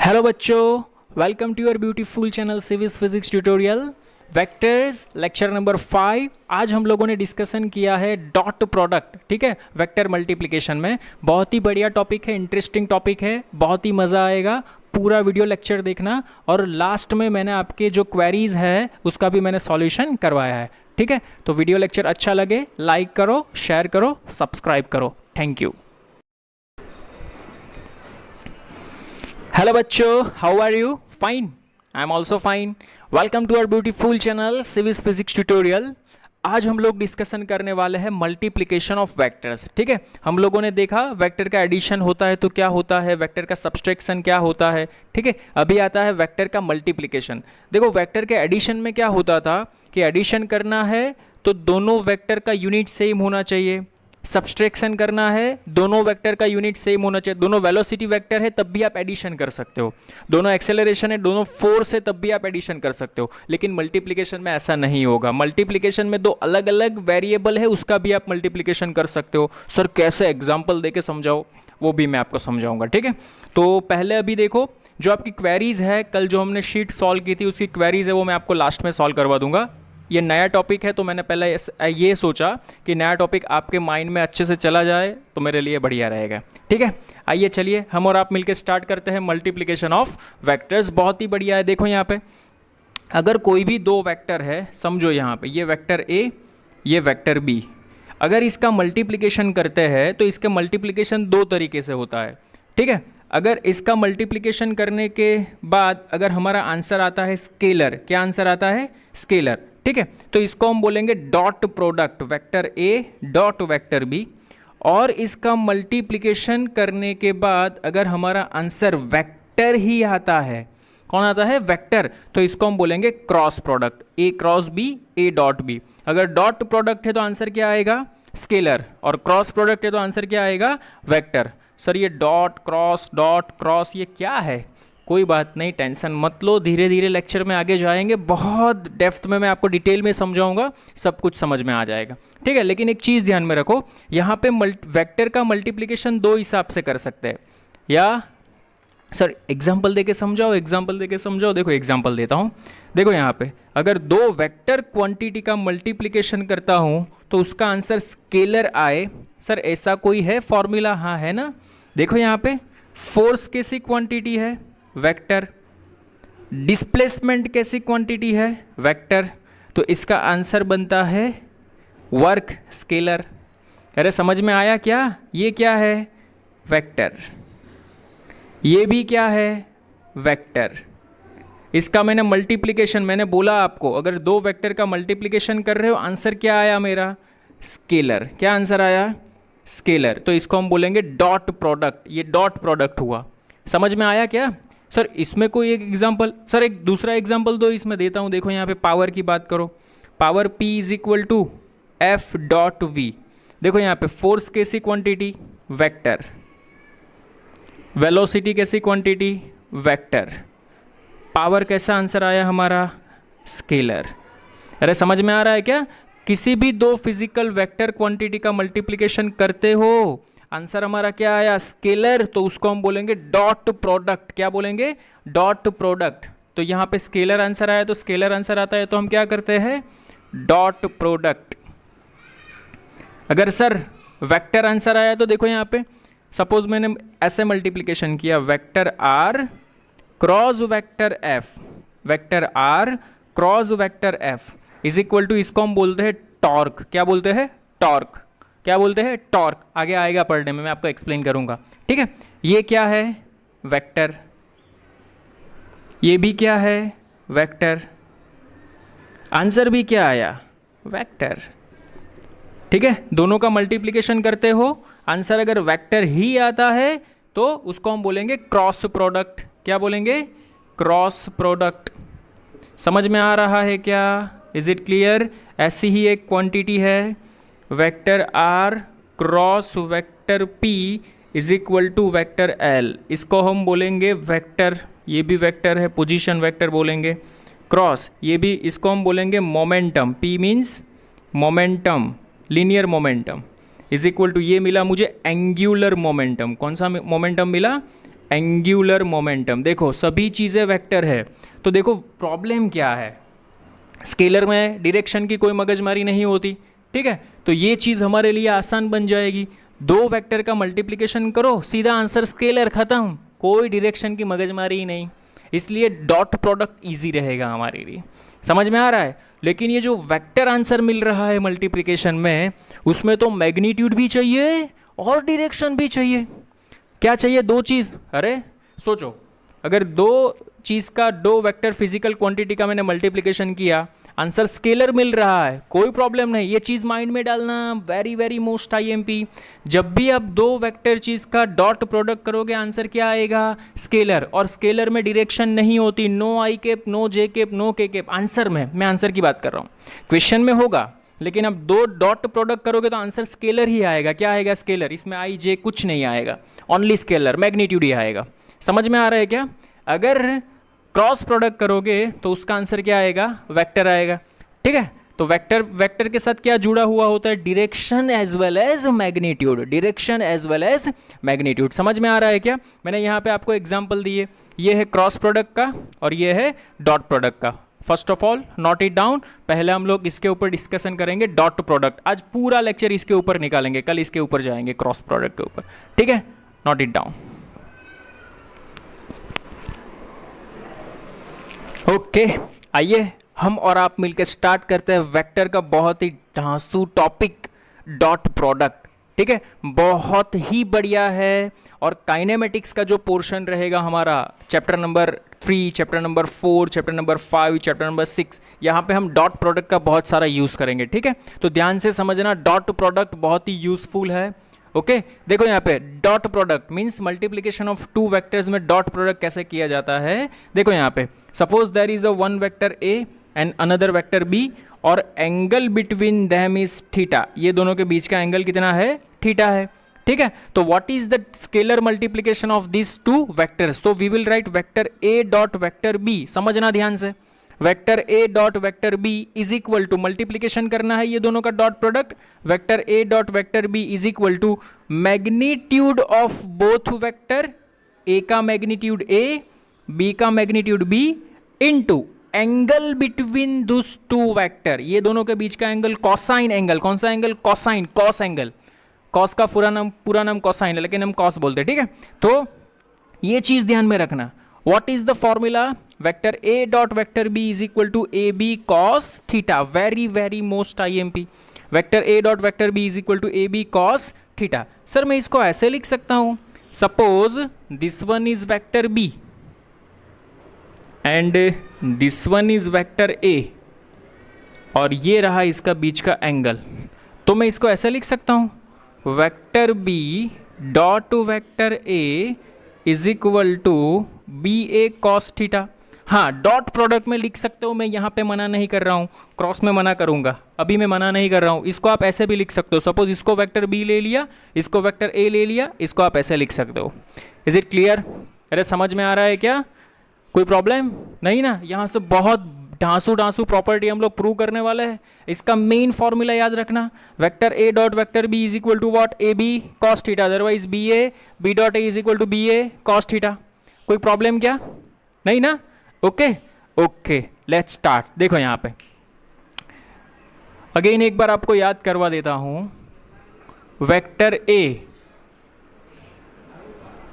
Hello बच्चों, welcome to your beautiful channel civics physics tutorial vectors lecture number 5। आज हम लोगों ने डिस्कशन किया है डॉट प्रोडक्ट। ठीक है, वेक्टर मल्टीप्लिकेशन में बहुत ही बढ़िया टॉपिक है, इंटरेस्टिंग टॉपिक है, बहुत ही मज़ा आएगा। पूरा वीडियो लेक्चर देखना और लास्ट में मैंने आपके जो क्वेरीज है उसका भी मैंने सॉल्यूशन करवाया है। ठीक है, तो वीडियो लेक्चर अच्छा लगे लाइक करो, शेयर करो, सब्सक्राइब करो। Thank you. हेलो बच्चों, how are you? Fine, I am also fine. Welcome to our beautiful channel civics physics tutorial. आज हम लोग डिस्कशन करने वाले हैं मल्टीप्लिकेशन ऑफ वेक्टर्स। ठीक है, हम लोगों ने देखा वेक्टर का एडिशन होता है तो क्या होता है, वेक्टर का सब्सट्रैक्शन क्या होता है। ठीक है, अभी आता है वेक्टर का मल्टीप्लिकेशन। देखो, वेक्टर के एडिशन में क्या होता था कि एडिशन करना है तो दोनों वेक्टर का यूनिट सेम होना चाहिए। सब्सट्रैक्शन करना है, दोनों वेक्टर का यूनिट सेम होना चाहिए। दोनों वेलोसिटी वेक्टर है तब भी आप एडिशन कर सकते हो, दोनों एक्सेलरेशन है, दोनों फोर्स है तब भी आप एडिशन कर सकते हो। लेकिन मल्टीप्लिकेशन में ऐसा नहीं होगा। मल्टीप्लिकेशन में दो अलग अलग वेरिएबल है, उसका भी आप मल्टीप्लिकेशन कर सकते हो। सर कैसे, एग्जाम्पल देके समझाओ, वो भी मैं आपको समझाऊंगा। ठीक है, तो पहले अभी देखो, जो आपकी क्वेरीज है, कल जो हमने शीट सॉल्व की थी उसकी क्वेरीज है वो मैं आपको लास्ट में सॉल्व करवा दूंगा। ये नया टॉपिक है तो मैंने पहले ये सोचा कि नया टॉपिक आपके माइंड में अच्छे से चला जाए तो मेरे लिए बढ़िया रहेगा। ठीक है, आइए चलिए हम और आप मिलकर स्टार्ट करते हैं मल्टीप्लिकेशन ऑफ वेक्टर्स। बहुत ही बढ़िया है। देखो यहाँ पे अगर कोई भी दो वेक्टर है, समझो यहाँ पे ये वेक्टर ए, ये वेक्टर बी, अगर इसका मल्टीप्लिकेशन करते हैं तो इसके मल्टीप्लिकेशन दो तरीके से होता है। ठीक है, अगर इसका मल्टीप्लिकेशन करने के बाद अगर हमारा आंसर आता है स्केलर, क्या आंसर आता है? स्केलर। ठीक है, तो इसको हम बोलेंगे dot product, vector A dot vector B. और इसका मल्टीप्लिकेशन करने के बाद अगर हमारा आंसर वेक्टर ही आता है, कौन आता है? वेक्टर, तो इसको हम बोलेंगे cross product, A cross B, A dot B. अगर डॉट प्रोडक्ट है तो आंसर क्या आएगा? स्केलर, और क्रॉस प्रोडक्ट है तो आंसर क्या आएगा? वेक्टर। सर ये डॉट क्रॉस ये क्या है? कोई बात नहीं, टेंशन मत लो, धीरे धीरे लेक्चर में आगे जाएंगे, बहुत डेप्थ में मैं आपको डिटेल में समझाऊंगा, सब कुछ समझ में आ जाएगा। ठीक है, लेकिन एक चीज़ ध्यान में रखो, यहाँ पे वेक्टर का मल्टीप्लिकेशन दो हिसाब से कर सकते हैं। या सर एग्जाम्पल देके समझाओ, एग्जाम्पल देके समझाओ। देखो एग्जाम्पल देता हूँ। देखो यहाँ पे अगर दो वेक्टर क्वांटिटी का मल्टीप्लिकेशन करता हूँ तो उसका आंसर स्केलर आए, सर ऐसा कोई है फॉर्मूला? हाँ है ना। देखो यहाँ पे फोर्स कैसी क्वांटिटी है? वेक्टर। डिस्प्लेसमेंट कैसी क्वांटिटी है? वेक्टर। तो इसका आंसर बनता है वर्क, स्केलर। अरे समझ में आया क्या? ये क्या है? वेक्टर। ये भी क्या है? वेक्टर। इसका मैंने मल्टीप्लिकेशन, मैंने बोला आपको अगर दो वेक्टर का मल्टीप्लिकेशन कर रहे हो आंसर क्या आया मेरा? स्केलर। क्या आंसर आया? स्केलर। तो इसको हम बोलेंगे डॉट प्रोडक्ट, ये डॉट प्रोडक्ट हुआ। समझ में आया क्या? सर इसमें कोई एक एग्जांपल, सर एक दूसरा एग्जांपल दो, इसमें देता हूं। देखो यहाँ पे पावर की बात करो, power P is equal to F dot V. देखो यहाँ पे फोर्स कैसी क्वांटिटी? वेक्टर। वेलोसिटी कैसी क्वांटिटी? वेक्टर। पावर कैसा आंसर आया हमारा? स्केलर। अरे समझ में आ रहा है क्या? किसी भी दो फिजिकल वेक्टर क्वांटिटी का मल्टीप्लिकेशन करते हो, आंसर हमारा क्या आया? स्केलर। तो उसको हम बोलेंगे डॉट प्रोडक्ट। क्या बोलेंगे? Dot product. तो यहाँ पे स्केलर आंसर आया तो स्केलर आंसर आता है तो हम क्या करते हैं? Dot product. अगर सर वेक्टर आंसर आया तो देखो यहाँ पे सपोज मैंने ऐसे मल्टीप्लिकेशन किया, vector R cross vector F, vector R cross vector F is equal to, इसको हम बोलते हैं टॉर्क। क्या बोलते हैं? टॉर्क। क्या बोलते हैं? टॉर्क। आगे आएगा पढ़ने में, मैं आपको एक्सप्लेन करूंगा। ठीक है, ये क्या है? वेक्टर। ये भी क्या है? वेक्टर। आंसर भी क्या आया? वेक्टर। ठीक है, दोनों का मल्टीप्लिकेशन करते हो, आंसर अगर वेक्टर ही आता है तो उसको हम बोलेंगे क्रॉस प्रोडक्ट। क्या बोलेंगे? Cross product. समझ में आ रहा है क्या? Is it clear? ऐसी ही एक क्वांटिटी है, vector R cross vector P is equal to vector L. इसको हम बोलेंगे वेक्टर, ये भी वेक्टर है, पोजीशन वेक्टर बोलेंगे। क्रॉस ये भी, इसको हम बोलेंगे momentum, P means momentum, linear momentum is equal to, ये मिला मुझे एंगुलर मोमेंटम। कौन सा मोमेंटम मिला? Angular momentum. देखो सभी चीज़ें वेक्टर है, तो देखो प्रॉब्लम क्या है, स्केलर में डायरेक्शन की कोई मगजमारी नहीं होती, ठीक है। तो ये चीज़ हमारे लिए आसान बन जाएगी, दो वेक्टर का मल्टीप्लिकेशन करो, सीधा आंसर स्केलर, खत्म, कोई डायरेक्शन की मगजमारी ही नहीं, इसलिए डॉट प्रोडक्ट इजी रहेगा हमारे लिए। समझ में आ रहा है। लेकिन ये जो वेक्टर आंसर मिल रहा है मल्टीप्लिकेशन में, उसमें तो मैग्नीट्यूड भी चाहिए और डायरेक्शन भी चाहिए। क्या चाहिए? दो चीज़। अरे सोचो, अगर दो चीज़ का, दो वेक्टर फिजिकल क्वांटिटी का मैंने मल्टीप्लिकेशन किया, आंसर स्केलर मिल रहा है, कोई प्रॉब्लम नहीं। ये चीज़ माइंड में डालना, वेरी वेरी मोस्ट आईएमपी। जब भी आप दो वेक्टर चीज़ का डॉट प्रोडक्ट करोगे, आंसर क्या आएगा? स्केलर। और स्केलर में डायरेक्शन नहीं होती, no I cap, no J cap, no K cap. Answer में, मैं आंसर की बात कर रहा हूँ, क्वेश्चन में होगा, लेकिन अब दो डॉट प्रोडक्ट करोगे तो आंसर स्केलर ही आएगा। क्या आएगा? स्केलर। इसमें आई जे कुछ नहीं आएगा, ओनली स्केलर, मैग्नीट्यूड ही आएगा। समझ में आ रहा है क्या? अगर क्रॉस प्रोडक्ट करोगे तो उसका आंसर क्या आएगा? वेक्टर आएगा, ठीक है। तो वेक्टर के साथ क्या जुड़ा हुआ होता है? Direction as well as magnitude, direction as well as magnitude. समझ में आ रहा है क्या? मैंने यहाँ पे आपको एग्जांपल दिए, ये है क्रॉस प्रोडक्ट का और ये है डॉट प्रोडक्ट का। First of all note it down, पहले हम लोग इसके ऊपर डिस्कशन करेंगे डॉट प्रोडक्ट। आज पूरा लेक्चर इसके ऊपर निकालेंगे, कल इसके ऊपर जाएंगे क्रॉस प्रोडक्ट के ऊपर, ठीक है। Note it down. ओके, आइए हम और आप मिलकर स्टार्ट करते हैं वेक्टर का बहुत ही धांसू टॉपिक, डॉट प्रोडक्ट, ठीक है। बहुत ही बढ़िया है। और काइनेमेटिक्स का जो पोर्शन रहेगा हमारा, chapter number 3, chapter number 4, chapter number 5, chapter number 6, यहाँ पे हम डॉट प्रोडक्ट का बहुत सारा यूज़ करेंगे, ठीक है। तो ध्यान से समझना, डॉट प्रोडक्ट बहुत ही यूजफुल है। ओके देखो यहाँ पे dot product means multiplication of two vectors में डॉट प्रोडक्ट कैसे किया जाता है। देखो यहाँ पे suppose there is a one vector A and another vector B और angle between them is theta. ये दोनों के बीच का एंगल कितना है? थीटा है, ठीक है। तो what is the scalar multiplication of this two vectors? तो we will write vector A dot vector B. समझना ध्यान से, vector A dot vector B is equal to, multiplication करना है ये दोनों का dot product, vector A dot vector B is equal to magnitude of both vector, A का magnitude A, B का magnitude B, into angle between those two vector. ये दोनों के बीच का एंगल कॉसाइन एंगल। कौन सा angle? Cosine, cos angle. Cos का पूरा नाम कॉसाइन है, लेकिन हम कॉस बोलते हैं, ठीक है। तो ये चीज ध्यान में रखना। What is the formula? Vector A dot vector B is equal to AB cos theta. Very very most IMP. Vector A dot vector B is equal to AB cos theta. Sir मैं इसको ऐसे लिख सकता हूँ, suppose this one is vector B and this one is vector A और ये रहा इसका बीच का एंगल। तो मैं इसको ऐसे लिख सकता हूँ, vector B dot vector A is equal to B A cos theta. हाँ, डॉट प्रोडक्ट में लिख सकते हो, मैं यहाँ पे मना नहीं कर रहा हूँ, क्रॉस में मना करूँगा, अभी मैं मना नहीं कर रहा हूँ। इसको आप ऐसे भी लिख सकते हो, सपोज इसको वेक्टर बी ले लिया, इसको वेक्टर ए ले लिया, इसको आप ऐसे लिख सकते हो। Is it clear? अरे समझ में आ रहा है क्या? कोई प्रॉब्लम नहीं ना? यहाँ से बहुत ढांसू प्रॉपर्टी हम लोग प्रूव करने वाले हैं। इसका मेन फॉर्मूला याद रखना, vector A dot vector B is equal to what? A B cos theta, otherwise B A B dot A is equal to B A cos theta. कोई प्रॉब्लम क्या? नहीं ना? Okay okay, let's start. देखो यहाँ पे again एक बार आपको याद करवा देता हूं, वेक्टर ए,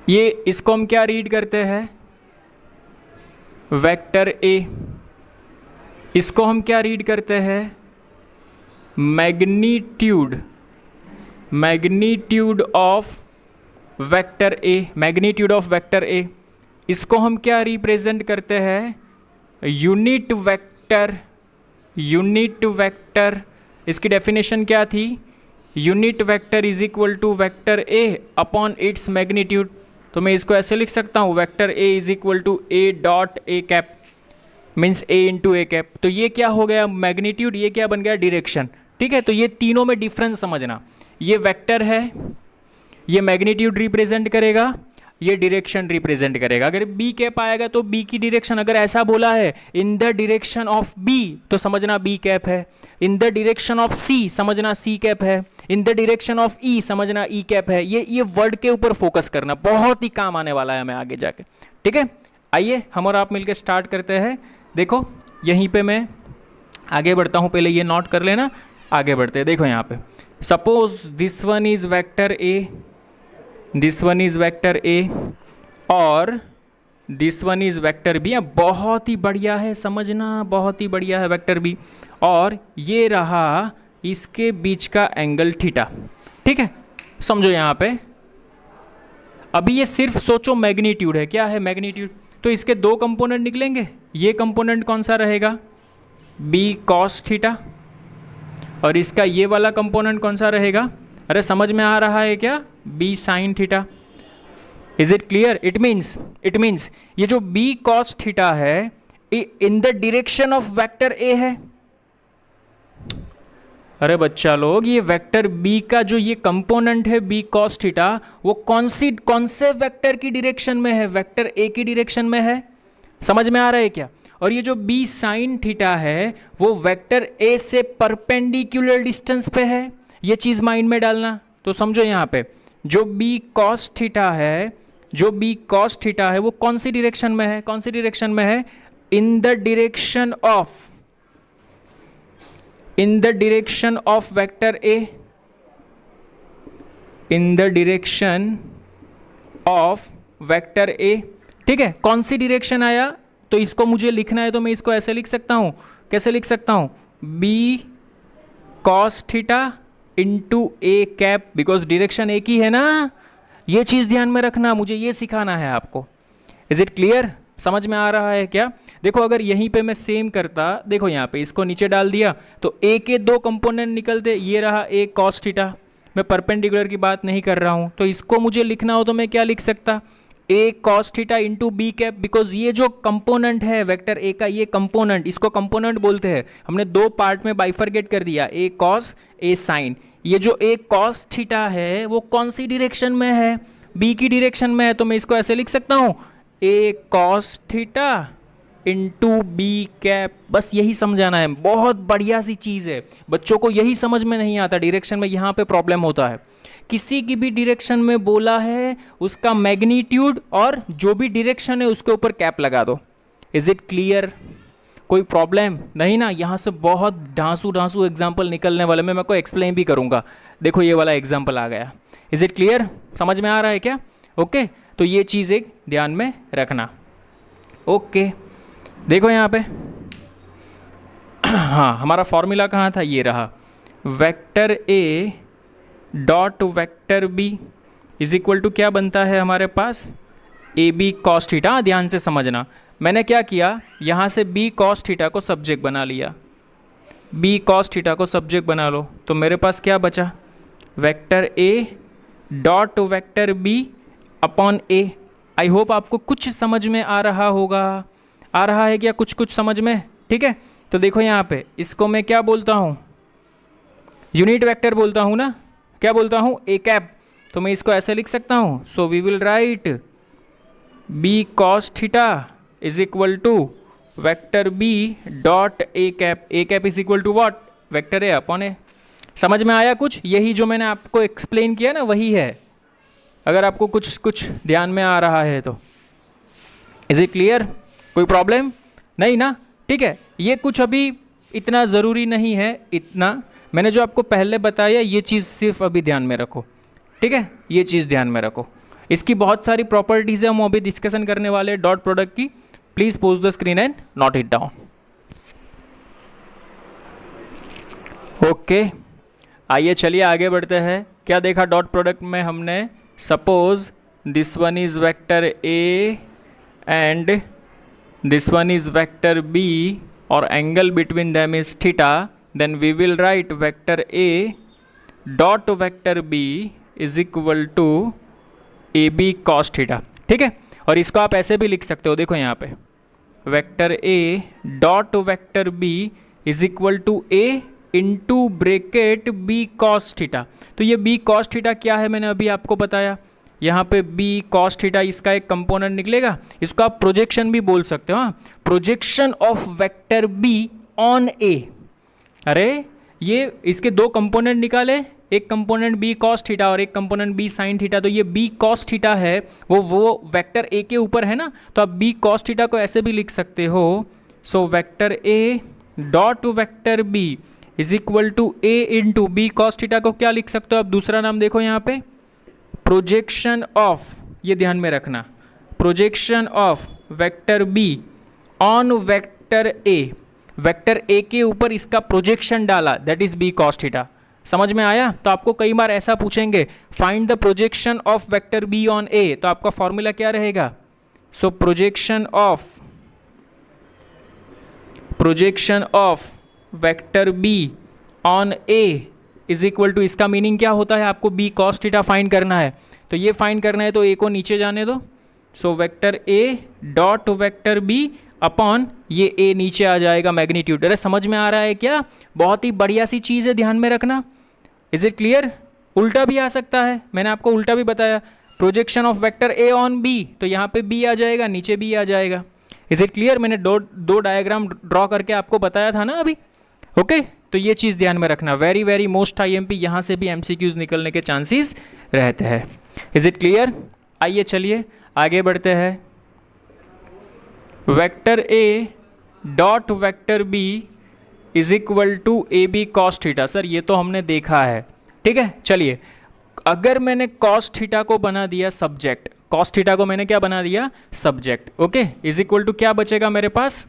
ये इसको हम क्या रीड करते हैं? वेक्टर ए, इसको हम क्या रीड करते हैं? Magnitude, magnitude of vector A, magnitude of vector A. इसको हम क्या रिप्रेजेंट करते हैं? Unit vector, unit vector. इसकी डेफिनेशन क्या थी? Unit vector is equal to vector A upon its magnitude. तो मैं इसको ऐसे लिख सकता हूँ, vector A is equal to A dot A cap, means A into A cap. तो ये क्या हो गया? मैग्नीट्यूड। ये क्या बन गया? डायरेक्शन, ठीक है। तो ये तीनों में डिफरेंस समझना, ये वेक्टर है, ये मैग्नीट्यूड रिप्रेजेंट करेगा, ये डायरेक्शन रिप्रेजेंट करेगा। अगर बी कैप आएगा तो बी की डायरेक्शन, अगर ऐसा बोला है in the direction of B तो समझना बी कैप है, in the direction of C समझना सी कैप है, in the direction of E समझना ई कैप है। ये वर्ड के ऊपर फोकस करना बहुत ही काम आने वाला है हमें आगे जाके, ठीक है। आइए हम और आप मिलकर स्टार्ट करते हैं। देखो यहीं पे मैं आगे बढ़ता हूं, पहले ये नोट कर लेना, आगे बढ़ते हैं। देखो यहाँ पे suppose this one is vector A, this one is vector A और this one is vector B. बहुत ही बढ़िया है, समझना बहुत ही बढ़िया है वेक्टर बी, और ये रहा इसके बीच का एंगल थीटा, ठीक है। समझो यहाँ पे अभी ये सिर्फ सोचो मैग्नीट्यूड है, क्या है मैग्नीट्यूड, तो इसके दो कंपोनेंट निकलेंगे। ये कंपोनेंट कौन सा रहेगा, बी कॉस थीटा, और इसका ये वाला कंपोनेंट कौन सा रहेगा, अरे समझ में आ रहा है क्या, B sine theta. Is it clear? It means ये जो बी कॉस थीटा है in the direction of vector A है। अरे बच्चा लोग, ये वेक्टर बी का जो ये कंपोनेंट है बी कॉस थीटा, वो कौन से वेक्टर की डायरेक्शन में है, वेक्टर ए की डायरेक्शन में है। समझ में आ रहा है क्या? और ये जो बी साइन थीटा है वो वेक्टर ए से परपेंडिकुलर डिस्टेंस पे है। ये चीज माइंड में डालना। तो समझो यहाँ पे जो बी कॉस थीटा है, जो बी कॉस थीटा है वो कौन सी डायरेक्शन में है, कौन सी डायरेक्शन में है, in the direction of vector A, in the direction of vector ए, ठीक है। कौन सी डायरेक्शन आया, तो इसको मुझे लिखना है तो मैं इसको ऐसे लिख सकता हूं, कैसे लिख सकता हूं, B cos theta into A cap, because direction एक ही है ना। ये चीज ध्यान में रखना, मुझे ये सिखाना है आपको। Is it clear? समझ में आ रहा है क्या? देखो अगर यहीं पे मैं सेम करता, देखो यहाँ पे इसको नीचे डाल दिया तो ए के दो कंपोनेंट निकलते, ये रहा ए कॉस थीटा। मैं परपेंडिकुलर की बात नहीं कर रहा हूं, तो इसको मुझे लिखना हो तो मैं क्या लिख सकता, A cos theta into B cap, because ये जो कंपोनेंट है वेक्टर ए का, ये कंपोनेंट, इसको कंपोनेंट बोलते हैं। हमने दो पार्ट में बाइफरकेट कर दिया, ए कॉस ए साइन। ये जो ए कॉस थीटा है वो कौन सी डायरेक्शन में है, बी की डायरेक्शन में है, तो मैं इसको ऐसे लिख सकता हूं, A cos theta into B cap. बस यही समझाना है, बहुत बढ़िया सी चीज़ है। बच्चों को यही समझ में नहीं आता, डायरेक्शन में यहाँ पे प्रॉब्लम होता है। किसी की भी डायरेक्शन में बोला है उसका मैग्नीट्यूड और जो भी डायरेक्शन है उसके ऊपर कैप लगा दो। Is it clear? कोई प्रॉब्लम नहीं ना? यहाँ से बहुत ढांसू एग्जाम्पल निकलने वाले, मैं को एक्सप्लेन भी करूँगा। देखो ये वाला एग्जाम्पल आ गया। Is it clear? समझ में आ रहा है क्या? ओके तो ये चीज़ एक ध्यान में रखना। ओके देखो यहाँ पे हाँ, हमारा फॉर्मूला कहाँ था, ये रहा, vector A dot vector B is equal to क्या बनता है हमारे पास, ए बी कॉस थीटा। ध्यान से समझना, मैंने क्या किया, यहाँ से बी कॉस थीटा को सब्जेक्ट बना लिया, बी कॉस थीटा को सब्जेक्ट बना लो, तो मेरे पास क्या बचा, vector A dot vector B upon A. I hope आपको कुछ समझ में आ रहा होगा, आ रहा है क्या कुछ समझ में? ठीक है, तो देखो यहाँ पे इसको मैं क्या बोलता हूँ, यूनिट वेक्टर बोलता हूँ ना, क्या बोलता हूँ, ए कैप। तो मैं इसको ऐसे लिख सकता हूँ, so we will write B cos theta is equal to vector B dot A cap. A cap is equal to what, vector A upon A. समझ में आया कुछ? यही जो मैंने आपको एक्सप्लेन किया ना वही है, अगर आपको कुछ ध्यान में आ रहा है तो। Is it clear? कोई प्रॉब्लम नहीं ना? ठीक है, ये कुछ अभी इतना ज़रूरी नहीं है, इतना मैंने जो आपको पहले बताया ये चीज़ सिर्फ अभी ध्यान में रखो। ठीक है, ये चीज़ ध्यान में रखो। इसकी बहुत सारी प्रॉपर्टीज़ है, हम अभी डिस्कशन करने वाले डॉट प्रोडक्ट की। Please pose the screen and note it down. Okay, आइए चलिए आगे बढ़ते हैं। क्या देखा डॉट प्रोडक्ट में हमने, suppose this one is vector A and this one is vector b or angle between them is theta, then we will write vector a dot vector b is equal to ab cos theta। ठीक है, और इसको आप ऐसे भी लिख सकते हो, देखो यहाँ पे vector a dot vector b is equal to a into bracket b cos theta. तो ये b cos थीटा क्या है मैंने अभी आपको बताया, यहाँ पे बी कॉस थीटा इसका एक कंपोनेंट निकलेगा, इसको आप प्रोजेक्शन भी बोल सकते हो। हाँ, projection of vector B on A. अरे ये इसके दो कंपोनेंट निकाले, एक कंपोनेंट बी कॉस थीटा और एक कंपोनेंट बी साइन थीटा। तो ये बी कॉस थीटा है वो वेक्टर ए के ऊपर है ना, तो आप बी कॉस थीटा को ऐसे भी लिख सकते हो। So vector A dot vector B is equal to A into B cos theta को क्या लिख सकते हो आप, दूसरा नाम देखो यहाँ पे, प्रोजेक्शन ऑफ, ये ध्यान में रखना, projection of vector B on vector A. Vector A के ऊपर इसका प्रोजेक्शन डाला, that is B cos theta. समझ में आया? तो आपको कई बार ऐसा पूछेंगे, find the projection of vector B on A, तो आपका फॉर्मूला क्या रहेगा? So projection of vector B on A is equal to, इसका मीनिंग क्या होता है, आपको बी कॉस थीटा फाइंड करना है। तो ये फाइंड करना है तो ए को नीचे जाने दो। So vector A dot vector B upon ये ए नीचे आ जाएगा मैग्नीट्यूड। अरे समझ में आ रहा है क्या? बहुत ही बढ़िया सी चीज़ है, ध्यान में रखना। Is it clear? उल्टा भी आ सकता है, मैंने आपको उल्टा भी बताया, projection of vector A on B, तो यहाँ पे बी आ जाएगा, नीचे बी आ जाएगा। Is it clear? मैंने दो डायग्राम ड्रॉ करके आपको बताया था ना अभी। ओके, तो ये चीज़ ध्यान में रखना, वेरी वेरी मोस्ट IMP, यहाँ से भी MCQs निकलने के चांसेस रहते हैं। Is it clear? आइए चलिए आगे बढ़ते हैं। Vector A dot vector B is equal to A B cos theta. Sir ये तो हमने देखा है, ठीक है। चलिए, अगर मैंने कॉस थीटा को बना दिया सब्जेक्ट, कॉस थीटा को मैंने क्या बना दिया? Subject. Okay, is equal to क्या बचेगा मेरे पास?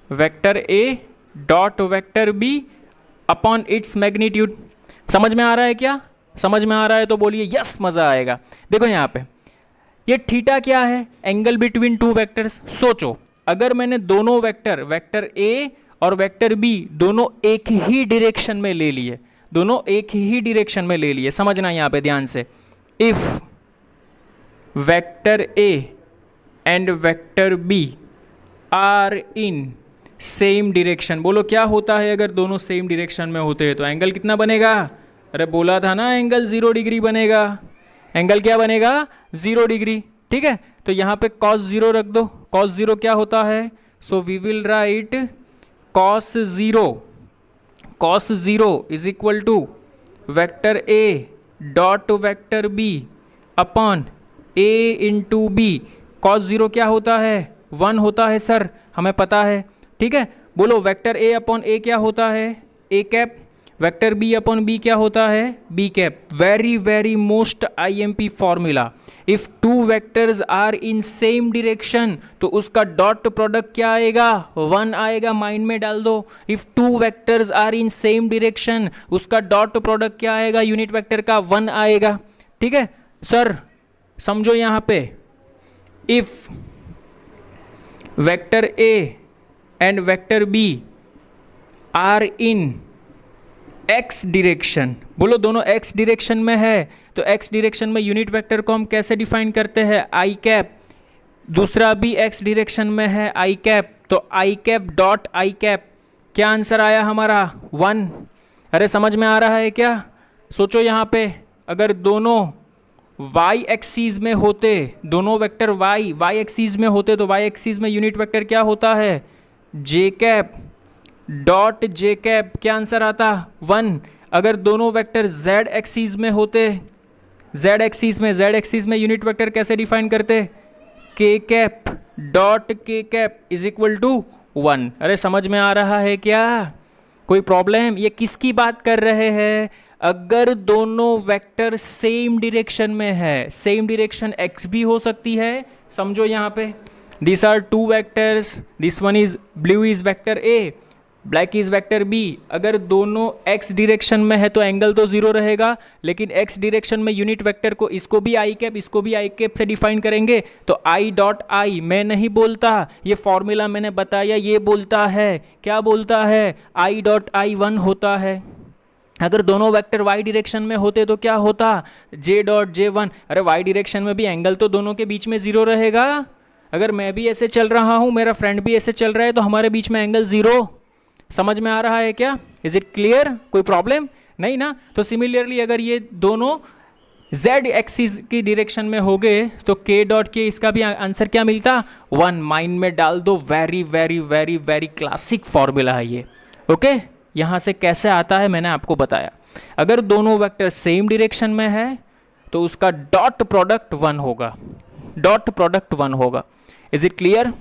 Vector A dot vector B upon its magnitude. समझ में आ रहा है क्या? समझ में आ रहा है तो बोलिए यस, मज़ा आएगा। देखो यहाँ पे ये थीटा क्या है? Angle between two vectors. सोचो, अगर मैंने दोनों वेक्टर ए और वेक्टर बी दोनों एक ही डायरेक्शन में ले लिए, दोनों एक ही डायरेक्शन में ले लिए, समझना यहाँ पे ध्यान से। If vector A and vector B are in same direction, बोलो क्या होता है अगर दोनों सेम डायरेक्शन में होते हैं तो एंगल कितना बनेगा? अरे बोला था ना, एंगल 0 डिग्री बनेगा। एंगल क्या बनेगा? 0 डिग्री। ठीक है, तो यहाँ पे cos 0 रख दो। cos 0 क्या होता है? So we will write cos 0 is equal to vector A dot vector B upon A into B. cos 0 क्या होता है? 1 होता है सर, हमें पता है। ठीक है, बोलो वेक्टर ए अपॉन ए क्या होता है? A cap. Vector B upon B क्या होता है? B cap. Very very most IMP formula. If two vectors are in same direction तो उसका डॉट प्रोडक्ट क्या आएगा? 1 आएगा, माइंड में डाल दो। If two vectors are in same direction उसका डॉट प्रोडक्ट क्या आएगा? यूनिट वेक्टर का 1 आएगा। ठीक है सर, समझो यहाँ पे, if vector A and vector B are in x direction, बोलो दोनों x डायरेक्शन में है, तो x डायरेक्शन में यूनिट वेक्टर को हम कैसे डिफाइन करते हैं? I cap. दूसरा भी x डायरेक्शन में है, आई कैप, तो I cap dot I cap. क्या आंसर आया हमारा? 1। अरे समझ में आ रहा है क्या? सोचो यहाँ पे, अगर दोनों y एक्सीज में होते, दोनों वेक्टर y एक्सीज में होते तो y एक्सीज में यूनिट वेक्टर क्या होता है? जे कैप डॉट जे कैप। क्या आंसर आता? 1। अगर दोनों वेक्टर z एक्सीज में होते, z एक्सीज में यूनिट वेक्टर कैसे डिफाइन करते? k cap dot k cap is equal to 1। अरे समझ में आ रहा है क्या? कोई प्रॉब्लम? ये किसकी बात कर रहे हैं? अगर दोनों वेक्टर सेम डायरेक्शन में है, सेम डायरेक्शन x भी हो सकती है। समझो यहाँ पे, this are two vectors, this one is blue is vector A, black is vector B. अगर दोनों x डायरेक्शन में है तो एंगल तो 0 रहेगा, लेकिन x डायरेक्शन में यूनिट वेक्टर को, इसको भी आई कैप, इसको भी आई कैप से डिफाइन करेंगे। तो i डॉट आई मैं नहीं बोलता, ये फॉर्मूला मैंने बताया, ये बोलता है। क्या बोलता है? i डॉट आई 1 होता है। अगर दोनों वेक्टर y डायरेक्शन में होते तो क्या होता? j dot J 1। अरे y डायरेक्शन में भी एंगल तो दोनों के बीच में 0 रहेगा। अगर मैं भी ऐसे चल रहा हूँ, मेरा फ्रेंड भी ऐसे चल रहा है, तो हमारे बीच में एंगल 0। समझ में आ रहा है क्या? Is it clear? कोई प्रॉब्लम नहीं ना? तो सिमिलरली अगर ये दोनों जेड एक्सिस की डायरेक्शन में हो गए तो के डॉट के इसका भी आंसर क्या मिलता 1, माइंड में डाल दो। Very very very very classic formula है ये। ओके, यहाँ से कैसे आता है मैंने आपको बताया। अगर दोनों वेक्टर सेम डायरेक्शन में है तो उसका डॉट प्रोडक्ट 1 होगा, डॉट प्रोडक्ट 1 होगा। Is it clear?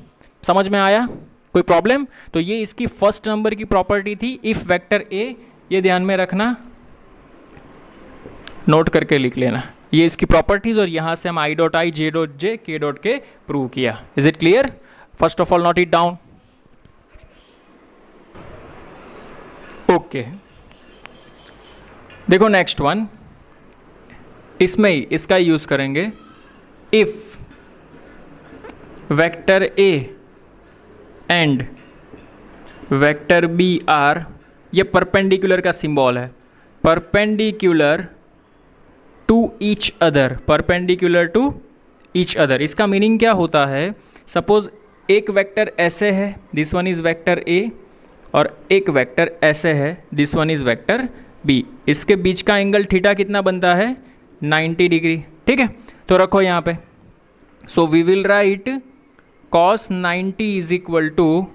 समझ में आया? कोई प्रॉब्लम? तो ये इसकी फर्स्ट नंबर की प्रॉपर्टी थी, इफ वेक्टर ए। ये ध्यान में रखना, नोट करके लिख लेना, ये इसकी प्रॉपर्टीज। और यहां से हम आई डॉट आई, जे डॉट जे, के डॉट के प्रूव किया। Is it clear? First of all note it down. Okay, देखो नेक्स्ट वन, इसमें ही इसका यूज करेंगे। If vector A and vector B are, ये परपेंडिकुलर का सिंबल है, perpendicular to each other, perpendicular to each other. इसका मीनिंग क्या होता है? सपोज एक वेक्टर ऐसे है, this one is vector A, और एक वेक्टर ऐसे है, this one is vector B. इसके बीच का एंगल थीटा कितना बनता है? 90 डिग्री। ठीक है, तो रखो यहाँ पे। So we will write cos 90 is equal to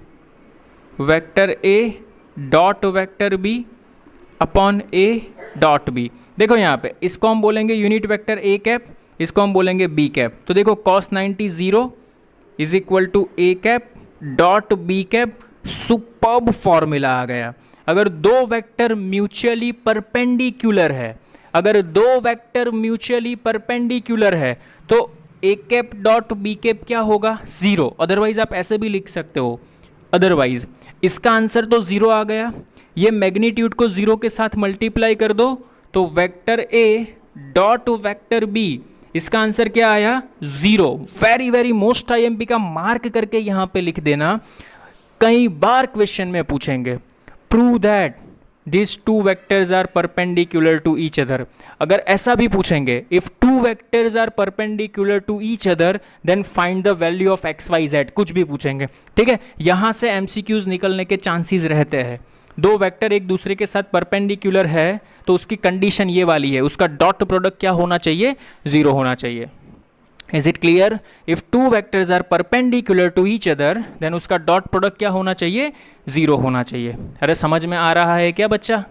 vector A dot vector B upon A dot B. देखो यहाँ पे इसको हम बोलेंगे यूनिट वेक्टर ए कैप, इसको हम बोलेंगे बी कैप। तो देखो cos 90 0 is equal to A cap dot B cap. Superb formula आ गया। अगर दो वेक्टर म्यूचुअली परपेंडिकुलर है, अगर दो वेक्टर म्यूचुअली परपेंडिकुलर है तो ए कैप डॉट बी कैप क्या होगा? 0। अदरवाइज आप ऐसे भी लिख सकते हो, अदरवाइज। इसका आंसर तो 0 आ गया। ये मैग्नीट्यूड को 0 के साथ मल्टीप्लाई कर दो तो vector A dot vector B, इसका आंसर क्या आया? 0। वेरी वेरी मोस्ट आईएमपी का मार्क करके यहां पे लिख देना। कई बार क्वेश्चन में पूछेंगे, prove that this two vectors are perpendicular to each other. अगर ऐसा भी पूछेंगे, if two vectors are perpendicular to each other then find the value of X Y Z, कुछ भी पूछेंगे। ठीक है, यहां से एमसीक्यूज निकलने के चांसेस रहते हैं। दो वेक्टर एक दूसरे के साथ परपेंडिकुलर है तो उसकी कंडीशन ये वाली है, उसका डॉट प्रोडक्ट क्या होना चाहिए? 0 होना चाहिए। Is it clear? If two vectors are perpendicular to each other then उसका डॉट प्रोडक्ट क्या होना चाहिए? 0 होना चाहिए। अरे समझ में आ रहा है क्या बच्चा?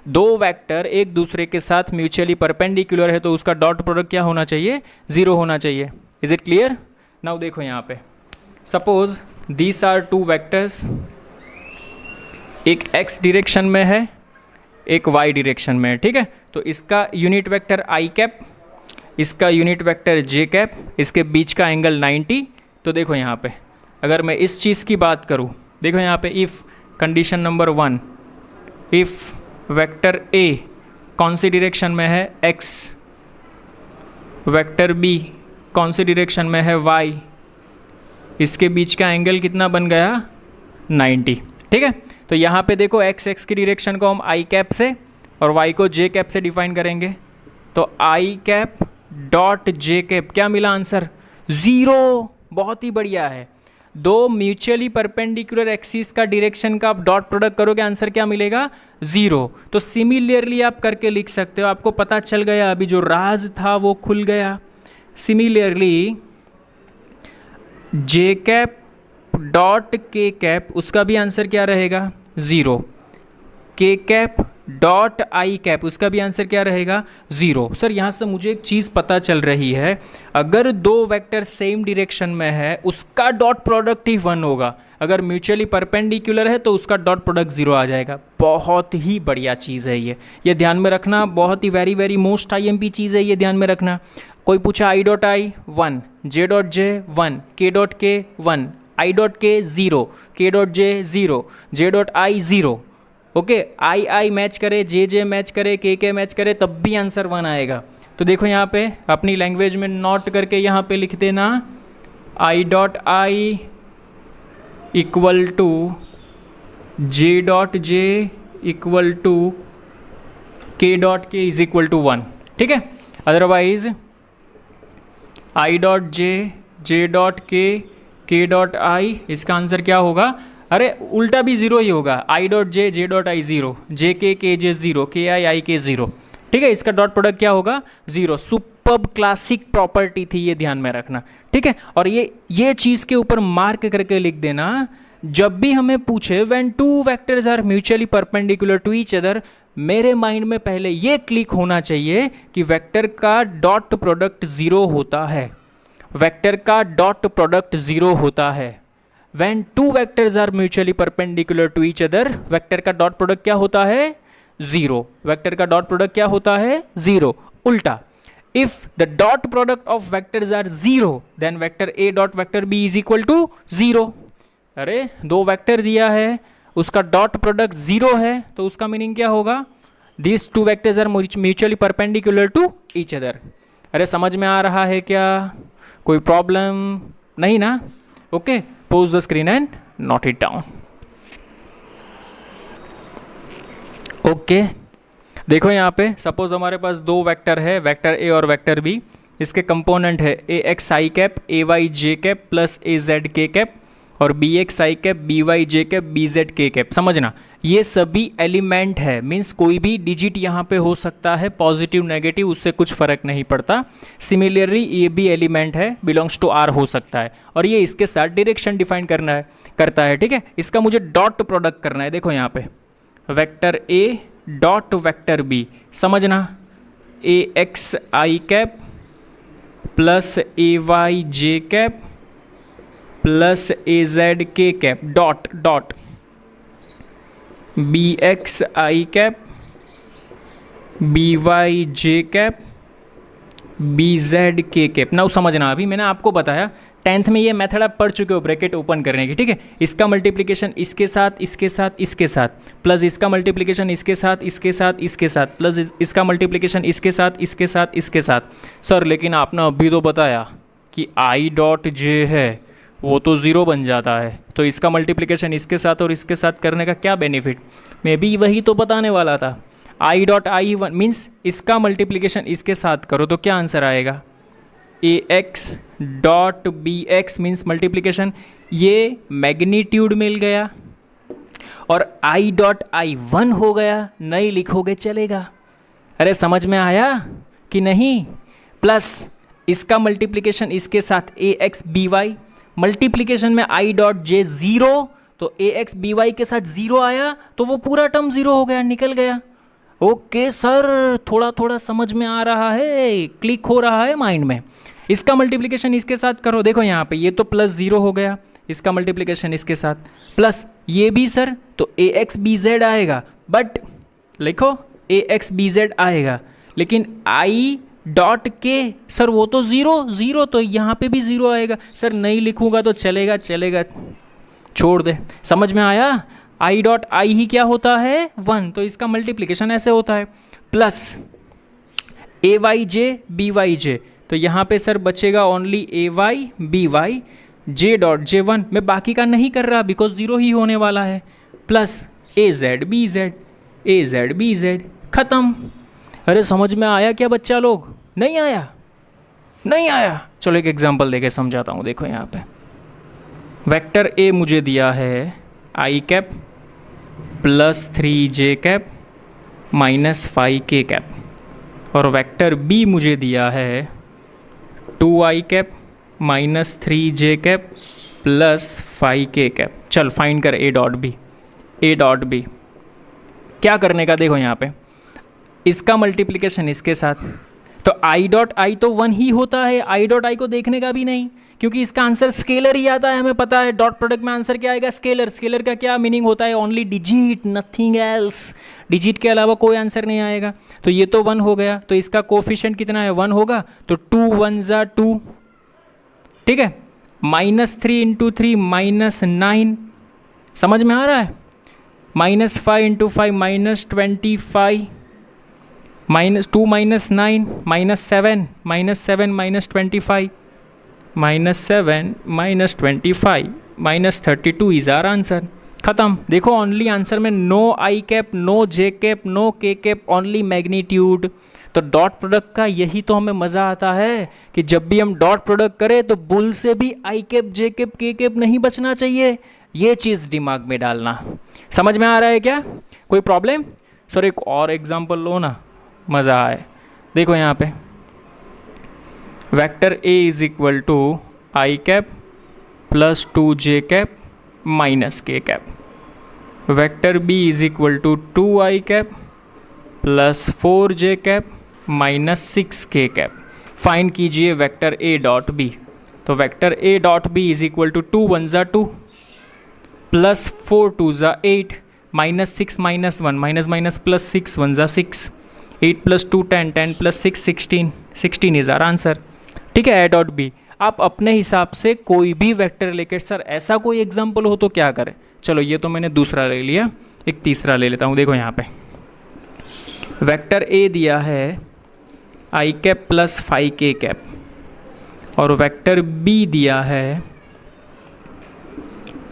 दो वेक्टर एक दूसरे के साथ म्यूचुअली परपेंडिकुलर है तो उसका डॉट प्रोडक्ट क्या होना चाहिए? 0 होना चाहिए। Is it clear? नाउ देखो यहाँ पे, suppose these are two vectors, एक x डायरेक्शन में है, एक y डायरेक्शन में है। ठीक है, तो इसका यूनिट वेक्टर i कैप, इसका यूनिट वेक्टर j कैप, इसके बीच का एंगल 90। तो देखो यहाँ पे अगर मैं इस चीज़ की बात करूँ, देखो यहाँ पे if condition number 1, if vector a कौन सी डायरेक्शन में है? x, वेक्टर b कौन सी डायरेक्शन में है? y, इसके बीच का एंगल कितना बन गया? 90। ठीक है, तो यहाँ पे देखो x की डायरेक्शन को हम i कैप से और y को j कैप से डिफाइन करेंगे। तो i cap dot j cap, क्या मिला आंसर? 0। बहुत ही बढ़िया है। दो म्यूचुअली परपेंडिकुलर एक्सिस का डायरेक्शन का आप डॉट प्रोडक्ट करोगे, आंसर क्या मिलेगा? 0। तो सिमिलरली आप करके लिख सकते हो। आपको पता चल गया, अभी जो राज था वो खुल गया। सिमिलरली j कैप डॉट के कैप, उसका भी आंसर क्या रहेगा? 0। के कैप डॉट आई कैप, उसका भी आंसर क्या रहेगा? 0। सर यहाँ से मुझे एक चीज़ पता चल रही है, अगर दो वेक्टर सेम डायरेक्शन में है उसका डॉट प्रोडक्ट ही 1 होगा। अगर म्यूचुअली परपेंडिकुलर है तो उसका डॉट प्रोडक्ट 0 आ जाएगा। बहुत ही बढ़िया चीज़ है ये ध्यान में रखना। बहुत ही वेरी वेरी मोस्ट आईएमपी चीज़ है ये, ध्यान में रखना। कोई पूछा आई डॉट आई 1, जे डॉट जे 1, के डॉट के 1, आई डॉट के 0, के dot J 0, J dot I 0। Okay, I match करे, जे मैच करे, के मैच करे, तब भी आंसर 1 आएगा। तो देखो यहाँ पे अपनी लैंग्वेज में नोट करके यहाँ पे लिख देना, I dot I equal to J dot J equal to K dot K is equal to 1। ठीक है, otherwise I dot J dot K dot I, इसका आंसर क्या होगा? अरे उल्टा भी 0 ही होगा। आई डॉट जे डॉट आई 0, जे के जे 0, के आई के 0। ठीक है, इसका डॉट प्रोडक्ट क्या होगा, 0। सुपर्ब क्लासिक प्रॉपर्टी थी, ये ध्यान में रखना, ठीक है। और ये चीज के ऊपर मार्क करके लिख देना, जब भी हमें पूछे when two vectors are mutually perpendicular to each other, मेरे माइंड में पहले ये क्लिक होना चाहिए कि वेक्टर का डॉट प्रोडक्ट 0 होता है, वेक्टर का डॉट प्रोडक्ट 0 होता है। When two vectors are mutually perpendicular to each other, vector का डॉट प्रोडक्ट क्या होता है, 0। वेक्टर का डॉट प्रोडक्ट क्या होता है, 0। उल्टा, if the dot product of vectors are 0, then vector A dot vector B is equal to 0। अरे दो वेक्टर दिया है, उसका डॉट प्रोडक्ट 0 है, तो उसका मीनिंग क्या होगा, this two vectors are mutually perpendicular to each other. अरे समझ में आ रहा है क्या, कोई प्रॉब्लम नहीं ना? Okay, pose the screen and note it down. Okay, देखो यहाँ पे सपोज हमारे पास दो वेक्टर है, वेक्टर ए और वेक्टर बी। इसके कंपोनेंट है A X I cap A Y J cap plus A Z K cap, और B X I cap B Y J cap B Z K cap. समझना, ये सभी element है, means कोई भी डिजिट यहाँ पे हो सकता है, पॉजिटिव नेगेटिव उससे कुछ फर्क नहीं पड़ता। सिमिलरली ये भी एलिमेंट है, बिलोंग्स टू आर हो सकता है, और ये इसके साथ डायरेक्शन डिफाइन करता है, ठीक है। इसका मुझे डॉट प्रोडक्ट करना है। देखो यहाँ पे vector A dot vector B, समझना, A X I cap plus A Y J cap plus A Z K cap dot dot B X I cap B Y J cap B Z K cap. Now समझना, अभी मैंने आपको बताया 10th में ये method आप पढ़ चुके हो ब्रैकेट ओपन करने की, ठीक है। इसका मल्टीप्लिकेशन इसके साथ इसके साथ इसके साथ, प्लस इसका मल्टीप्लिकेशन इसके साथ इसके साथ इसके साथ, प्लस इसका मल्टीप्लिकेशन इसके साथ इसके साथ इसके साथ। सर लेकिन आपने अभी तो बताया कि आई डॉट जे है वो तो 0 बन जाता है, तो इसका मल्टीप्लिकेशन इसके साथ और इसके साथ करने का क्या बेनिफिट, मैं भी वही तो बताने वाला था। I dot I one means इसका मल्टीप्लिकेशन इसके साथ करो तो क्या आंसर आएगा, A X dot B X means multiplication, ये मैग्नीट्यूड मिल गया, और आई डॉट आई 1 हो गया, नहीं लिखोगे चलेगा। अरे समझ में आया कि नहीं? प्लस इसका मल्टीप्लिकेशन इसके साथ ए एक्स बी वाई, मल्टीप्लिकेशन में आई डॉट जे 0, तो ए एक्स बी वाई के साथ 0 आया तो वो पूरा टर्म 0 हो गया, निकल गया। ओके सर, थोड़ा थोड़ा समझ में आ रहा है, क्लिक हो रहा है माइंड में। इसका मल्टीप्लिकेशन इसके साथ करो, देखो यहाँ पे ये तो प्लस 0 हो गया, इसका मल्टीप्लिकेशन इसके साथ, प्लस ये भी सर तो ए एक्स बी जेड आएगा, बट लिखो ए एक्स बी जेड आएगा, लेकिन आई डॉट के सर वो तो 0 तो यहाँ पे भी 0 आएगा। सर नहीं लिखूंगा तो चलेगा, छोड़ दे। समझ में आया? आई डॉट आई ही क्या होता है, 1, तो इसका मल्टीप्लिकेशन ऐसे होता है। Plus A Y J B Y J, तो यहाँ पे सर बचेगा only A Y B Y, J dot J 1, मैं बाकी का नहीं कर रहा बिकॉज 0 ही होने वाला है। Plus A Z B Z, A Z B Z, खत्म। अरे समझ में आया क्या बच्चा लोग? नहीं आया? चलो एक एग्जांपल देके समझाता हूँ। देखो यहाँ पे वेक्टर ए मुझे दिया है I cap plus 3 J cap minus 5 के कैप, और वेक्टर बी मुझे दिया है 2 आई कैप माइनस 3 जे कैप प्लस 5 के कैप। चल फाइंड कर ए डॉट बी। क्या करने का, देखो यहाँ पे इसका मल्टीप्लिकेशन इसके साथ, तो आई डॉट आई तो 1 ही होता है, आई डॉट आई को देखने का भी नहीं, क्योंकि इसका आंसर स्केलर ही आता है, हमें पता है। डॉट प्रोडक्ट में आंसर क्या आएगा, स्केलर। स्केलर का क्या मीनिंग होता है, only digit, nothing else, digit के अलावा कोई आंसर नहीं आएगा। तो ये तो 1 हो गया, तो इसका कोफिशिएंट कितना है, 1 होगा, तो 2 1 ज़ा 2, ठीक है। -3 × 3 -9, समझ में आ रहा है। -5 × 5 -25, -2 -9 -7 -7 -25 -7 -25 -32 इज आर आंसर। खत्म। देखो ओनली आंसर में no I cap, no J cap, no K cap, only magnitude. तो डॉट प्रोडक्ट का यही तो हमें मज़ा आता है कि जब भी हम डॉट प्रोडक्ट करें तो बुल से भी आई कैप, जे कैप, के कैप नहीं बचना चाहिए। ये चीज़ दिमाग में डालना। समझ में आ रहा है क्या? कोई प्रॉब्लम? सर एक और एग्जांपल लो ना, मज़ा आए। देखो यहाँ पे vector A is equal to i cap plus 2j cap minus k cap, vector B is equal to 2i cap plus 4j cap minus 6k cap. Find कीजिए वेक्टर ए डॉट बी। तो vector A dot B is equal to 2 1 ज़ा 2 plus 4 2 ज़ा 8 minus 6 minus 1 minus minus plus 6 1 ज़ा 6 8 plus 2 10 10 plus 6 16 16 is our answer. ठीक है, ए dot B. आप अपने हिसाब से कोई भी वेक्टर लेकर, सर ऐसा कोई एग्जाम्पल हो तो क्या करें। चलो ये तो मैंने दूसरा ले लिया, एक तीसरा ले लेता हूँ। देखो यहाँ पे वेक्टर ए दिया है I cap plus 5k cap और वेक्टर बी दिया है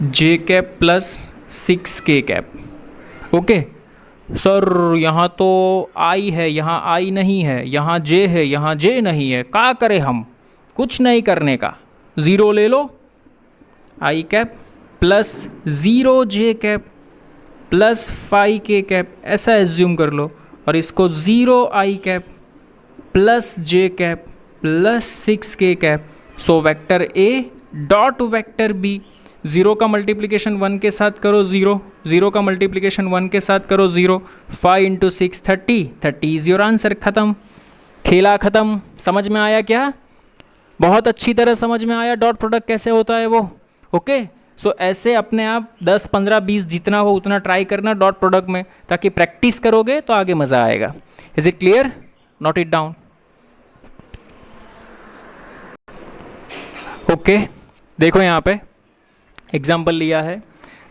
j cap plus 6k cap. Okay sir, यहाँ तो i है, यहाँ i नहीं है, यहाँ j है, यहाँ j नहीं है, क्या करें हम। कुछ नहीं करने का, ज़ीरो ले लो, I cap plus 0j cap plus 5k cap ऐसा एज्यूम कर लो, और इसको 0i cap plus j cap plus 6k cap. So vector A dot vector B, 0 का मल्टीप्लिकेशन 1 के साथ करो 0, 0 का मल्टीप्लिकेशन 1 के साथ करो 0, 5 इंटू 6 30, 30 इज योर आंसर। ख़त्म, खेला ख़त्म। समझ में आया क्या? बहुत अच्छी तरह समझ में आया डॉट प्रोडक्ट कैसे होता है वो। ओके सो ऐसे अपने आप 10 15 20 जितना हो उतना ट्राई करना डॉट प्रोडक्ट में, ताकि प्रैक्टिस करोगे तो आगे मज़ा आएगा। Is it clear? Note it down. Okay देखो यहाँ पे एग्जाम्पल लिया है,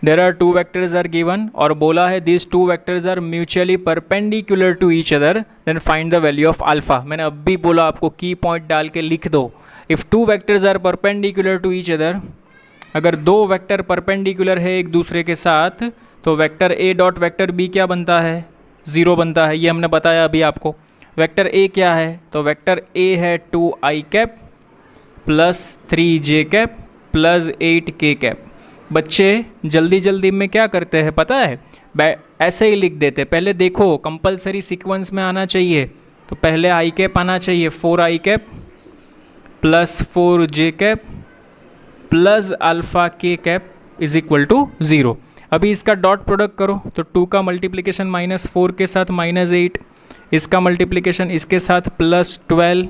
there are 2 vectors are given, और बोला है this 2 vectors are mutually perpendicular to each other, then find the value of alpha. मैंने अब भी बोला आपको की पॉइंट डाल के लिख दो। If 2 vectors are perpendicular to each other, अगर 2 वेक्टर परपेंडिकुलर है एक दूसरे के साथ, तो vector A dot vector B क्या बनता है? 0 बनता है। ये हमने बताया अभी आपको। वेक्टर ए क्या है? तो वेक्टर ए है 2i cap plus 3j cap plus 8k cap. बच्चे जल्दी जल्दी में क्या करते हैं पता है? ऐसे ही लिख देते। पहले देखो कंपलसरी सीक्वेंस में आना चाहिए, तो पहले आई कैप आना चाहिए, 4i cap plus 4j cap plus alpha k cap is equal to 0। अभी इसका डॉट प्रोडक्ट करो, तो 2 का मल्टीप्लिकेशन -4 के साथ -8, इसका मल्टीप्लिकेशन इसके साथ +12,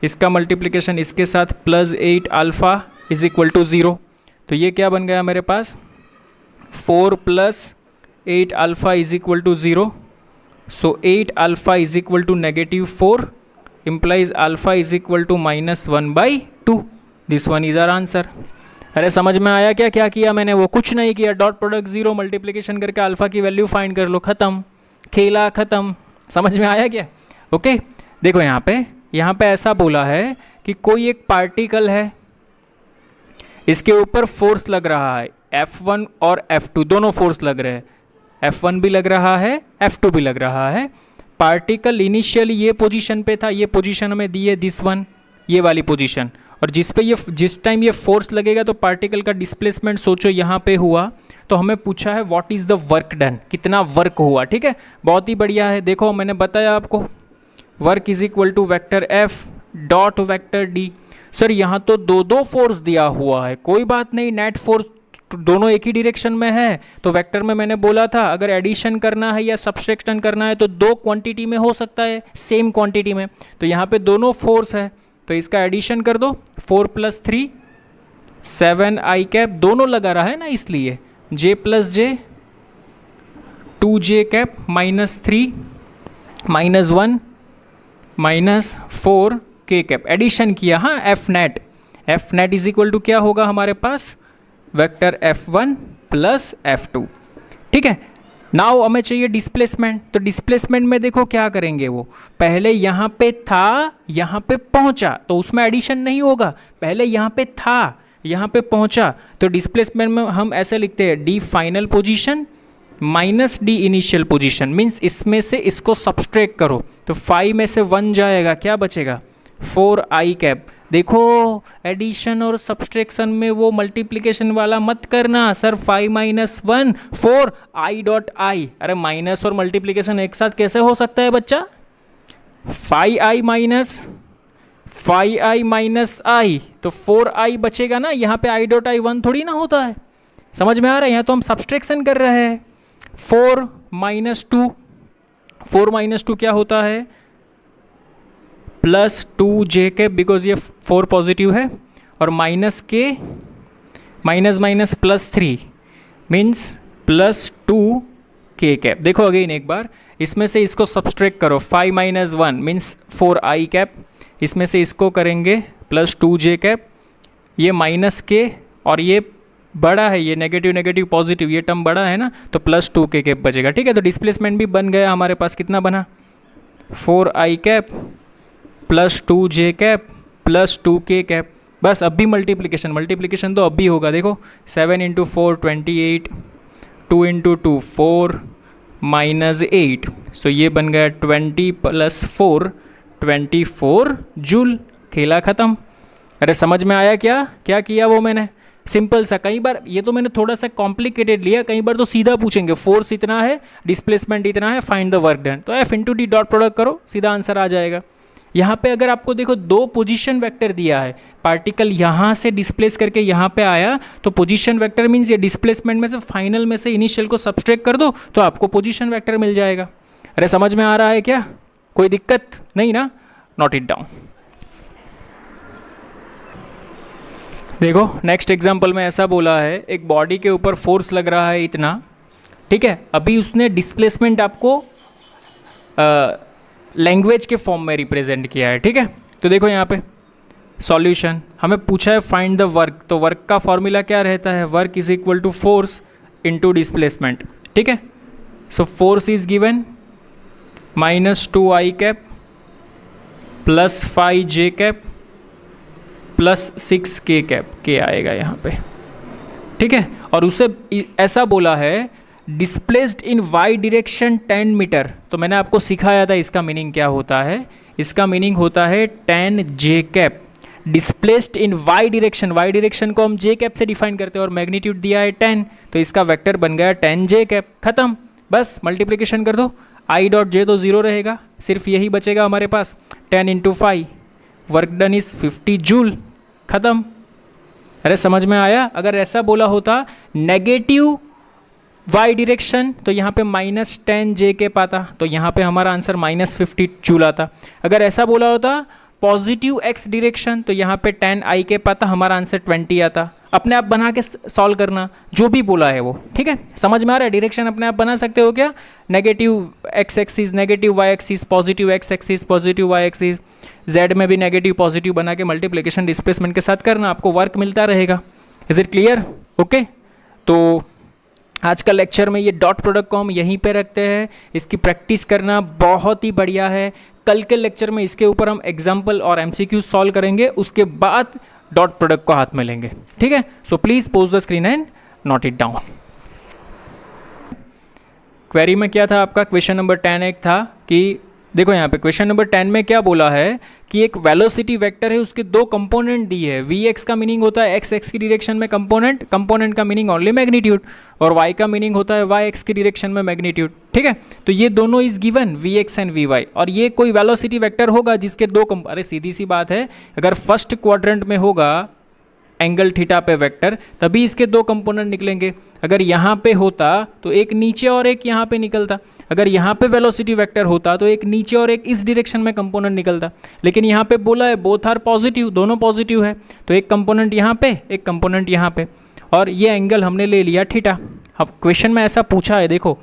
इसका मल्टीप्लिकेशन इसके साथ +8 अल्फ़ा इज इक्वल टू 0। तो ये क्या बन गया मेरे पास? 4 + 8 alpha is equal to 0। So 8 alpha is equal to -4 implies alpha is equal to -1/2। This one is our answer. अरे समझ में आया क्या क्या किया मैंने? वो कुछ नहीं किया, डॉट प्रोडक्ट 0 मल्टीप्लिकेशन करके अल्फ़ा की वैल्यू फाइंड कर लो, ख़त्म, खेला ख़त्म। समझ में आया क्या? ओके देखो यहाँ पे ऐसा बोला है कि कोई एक पार्टिकल है, इसके ऊपर फोर्स लग रहा है, F1 और F2 दोनों फोर्स लग रहे हैं। F1 भी लग रहा है, F2 भी लग रहा है। पार्टिकल इनिशियली ये पोजीशन पे था, ये पोजीशन हमें दी है दिस वन, ये वाली पोजीशन, और जिस टाइम ये फोर्स लगेगा तो पार्टिकल का डिस्प्लेसमेंट सोचो यहाँ पे हुआ। तो हमें पूछा है what is the work done, कितना वर्क हुआ। ठीक है, बहुत ही बढ़िया है। देखो मैंने बताया आपको, work is equal to vector F dot vector D। Sir यहाँ तो दो फोर्स दिया हुआ है, कोई बात नहीं, नेट फोर्स दोनों एक ही डायरेक्शन में है। तो वेक्टर में मैंने बोला था अगर एडिशन करना है या सब्सट्रैक्शन करना है तो 2 क्वांटिटी में हो सकता है, सेम क्वांटिटी में। तो यहाँ पे दोनों फोर्स है, तो इसका एडिशन कर दो, 4 + 3 7i कैप, दोनों लगा रहा है ना इसलिए, j + j 2j cap -3 -1 -4k cap. Addition किया, हाँ, F net is equal to क्या होगा हमारे पास? Vector F1 + F2। ठीक है, नाउ हमें चाहिए डिस्प्लेसमेंट। तो डिस्प्लेसमेंट में देखो क्या करेंगे, वो पहले यहाँ पे था, यहाँ पे पहुँचा, तो उसमें एडिशन नहीं होगा। पहले यहाँ पे था, यहाँ पे पहुँचा, तो डिस्प्लेसमेंट में हम ऐसे लिखते हैं D final position -D initial position, means इसमें से इसको सब्सट्रैक्ट करो, तो 5 में से 1 जाएगा, क्या बचेगा? 4i cap. देखो एडिशन और सब्सट्रैक्शन में वो मल्टीप्लिकेशन वाला मत करना, सर 5 - 1 4 i डॉट आई। अरे माइनस और मल्टीप्लिकेशन एक साथ कैसे हो सकता है बच्चा? 5i माइनस आई, तो 4i बचेगा ना, यहाँ पे i डॉट आई 1 थोड़ी ना होता है। समझ में आ रहा है? यहाँ तो हम सब्सट्रैक्शन कर रहे हैं। 4 माइनस 2, 4 माइनस 2 क्या होता है? प्लस 2j कैप, बिकॉज ये 4 पॉजिटिव है, और माइनस के minus minus plus 3 means plus 2k cap. देखो अगेन एक बार, इसमें से इसको सब्सट्रैक्ट करो, 5 माइनस 1 मीन्स 4i कैप, इसमें से इसको करेंगे प्लस 2j कैप, ये माइनस के और ये बड़ा है, ये नेगेटिव नेगेटिव पॉजिटिव, ये टर्म बड़ा है ना, तो प्लस 2k कैप बचेगा। ठीक है, तो डिस्प्लेसमेंट भी बन गया हमारे पास। कितना बना? 4i cap plus 2j cap plus 2k cap. बस अब भी मल्टीप्लिकेशन तो अब भी होगा। देखो 7 इंटू 4 28, 2 इंटू 2 4 माइनस 8, सो ये बन गया 20 प्लस 4 24 जूल। खेला ख़त्म। अरे समझ में आया क्या क्या किया वो मैंने? सिंपल सा। कई बार ये तो मैंने थोड़ा सा कॉम्प्लिकेटेड लिया, कई बार तो सीधा पूछेंगे फोर्स इतना है, डिस्प्लेसमेंट इतना है, फाइंड द वर्क डन, तो F into D dot product करो, सीधा आंसर आ जाएगा। यहाँ पे अगर आपको देखो 2 पोजीशन वेक्टर दिया है, पार्टिकल यहाँ से डिस्प्लेस करके यहाँ पे आया, तो पोजीशन वेक्टर मीन्स ये डिस्प्लेसमेंट में से फाइनल में से इनिशियल को सब्सट्रैक्ट कर दो तो आपको पोजीशन वेक्टर मिल जाएगा। अरे समझ में आ रहा है क्या? कोई दिक्कत नहीं ना? Note it down. देखो नेक्स्ट एग्जाम्पल में ऐसा बोला है, एक बॉडी के ऊपर फोर्स लग रहा है इतना, ठीक है, अभी उसने डिस्प्लेसमेंट आपको लैंग्वेज के फॉर्म में रिप्रेजेंट किया है। ठीक है, तो देखो यहाँ पे सॉल्यूशन हमें पूछा है फाइंड द वर्क, तो वर्क का फॉर्मूला क्या रहता है? Work is equal to force into displacement. ठीक है, so force is given minus 2i cap plus 5j cap plus 6k cap, के आएगा यहाँ पे। ठीक है, और उसे ऐसा बोला है डिस्प्लेस्ड इन y डायरेक्शन 10 मीटर। तो मैंने आपको सिखाया था इसका मीनिंग क्या होता है। इसका मीनिंग होता है 10j कैप डिस्प्लेस्ड इन y डायरेक्शन। y डायरेक्शन को हम j कैप से डिफाइन करते हैं और मैग्नीट्यूड दिया है 10, तो इसका वेक्टर बन गया 10j कैप। खत्म, बस मल्टीप्लिकेशन कर दो, i डॉट j तो 0 रहेगा, सिर्फ यही बचेगा हमारे पास। 10 into 5, work done is 50 joule. खत्म। अरे समझ में आया? अगर ऐसा बोला होता नेगेटिव y डायरेक्शन, तो यहाँ पे माइनस 10j के पाता, तो यहाँ पे हमारा आंसर माइनस 50 जूल आता। अगर ऐसा बोला होता पॉजिटिव x डायरेक्शन, तो यहाँ पे 10i के पाता, हमारा आंसर 20 आता। अपने आप बना के सॉल्व करना, जो भी बोला है वो। ठीक है, समझ में आ रहा है? डायरेक्शन अपने आप बना सकते हो क्या? Negative x axis, negative y axis, positive x axis, positive y axis, z में भी नेगेटिव पॉजिटिव बना के मल्टीप्लिकेशन डिस्प्लेसमेंट के साथ करना, आपको वर्क मिलता रहेगा। Is it clear? ओके, तो आज का लेक्चर में ये डॉट प्रोडक्ट को हम यहीं पे रखते हैं। इसकी प्रैक्टिस करना बहुत ही बढ़िया है। कल के लेक्चर में इसके ऊपर हम एग्जाम्पल और MCQ सॉल्व करेंगे, उसके बाद डॉट प्रोडक्ट को हाथ में लेंगे। ठीक है, so please pose the screen and note it down. Query में क्या था आपका? क्वेश्चन नंबर 10 एक था कि देखो यहाँ पे क्वेश्चन नंबर 10 में क्या बोला है कि एक वेलोसिटी वेक्टर है, उसके 2 कंपोनेंट दी है। Vx का मीनिंग होता है x की डायरेक्शन में कंपोनेंट का मीनिंग ओनली मैग्नीट्यूड, और y का मीनिंग होता है y की डायरेक्शन में मैग्नीट्यूड। ठीक है, तो ये दोनों is given Vx and Vy, और ये कोई वेलोसिटी वेक्टर होगा जिसके 2 अरे सीधी सी बात है, अगर फर्स्ट क्वाड्रेंट में होगा एंगल थीटा पे वेक्टर, तभी इसके 2 कंपोनेंट निकलेंगे। अगर यहाँ पे होता तो एक नीचे और एक यहाँ पे निकलता। अगर यहाँ पे वेलोसिटी वेक्टर होता तो एक नीचे और एक इस डायरेक्शन में कंपोनेंट निकलता। लेकिन यहाँ पे बोला है बोथ आर पॉजिटिव, दोनों पॉजिटिव है, तो एक कंपोनेंट यहाँ पे, एक कंपोनेंट यहाँ पे, और ये एंगल हमने ले लिया थीटा। अब क्वेश्चन में ऐसा पूछा है, देखो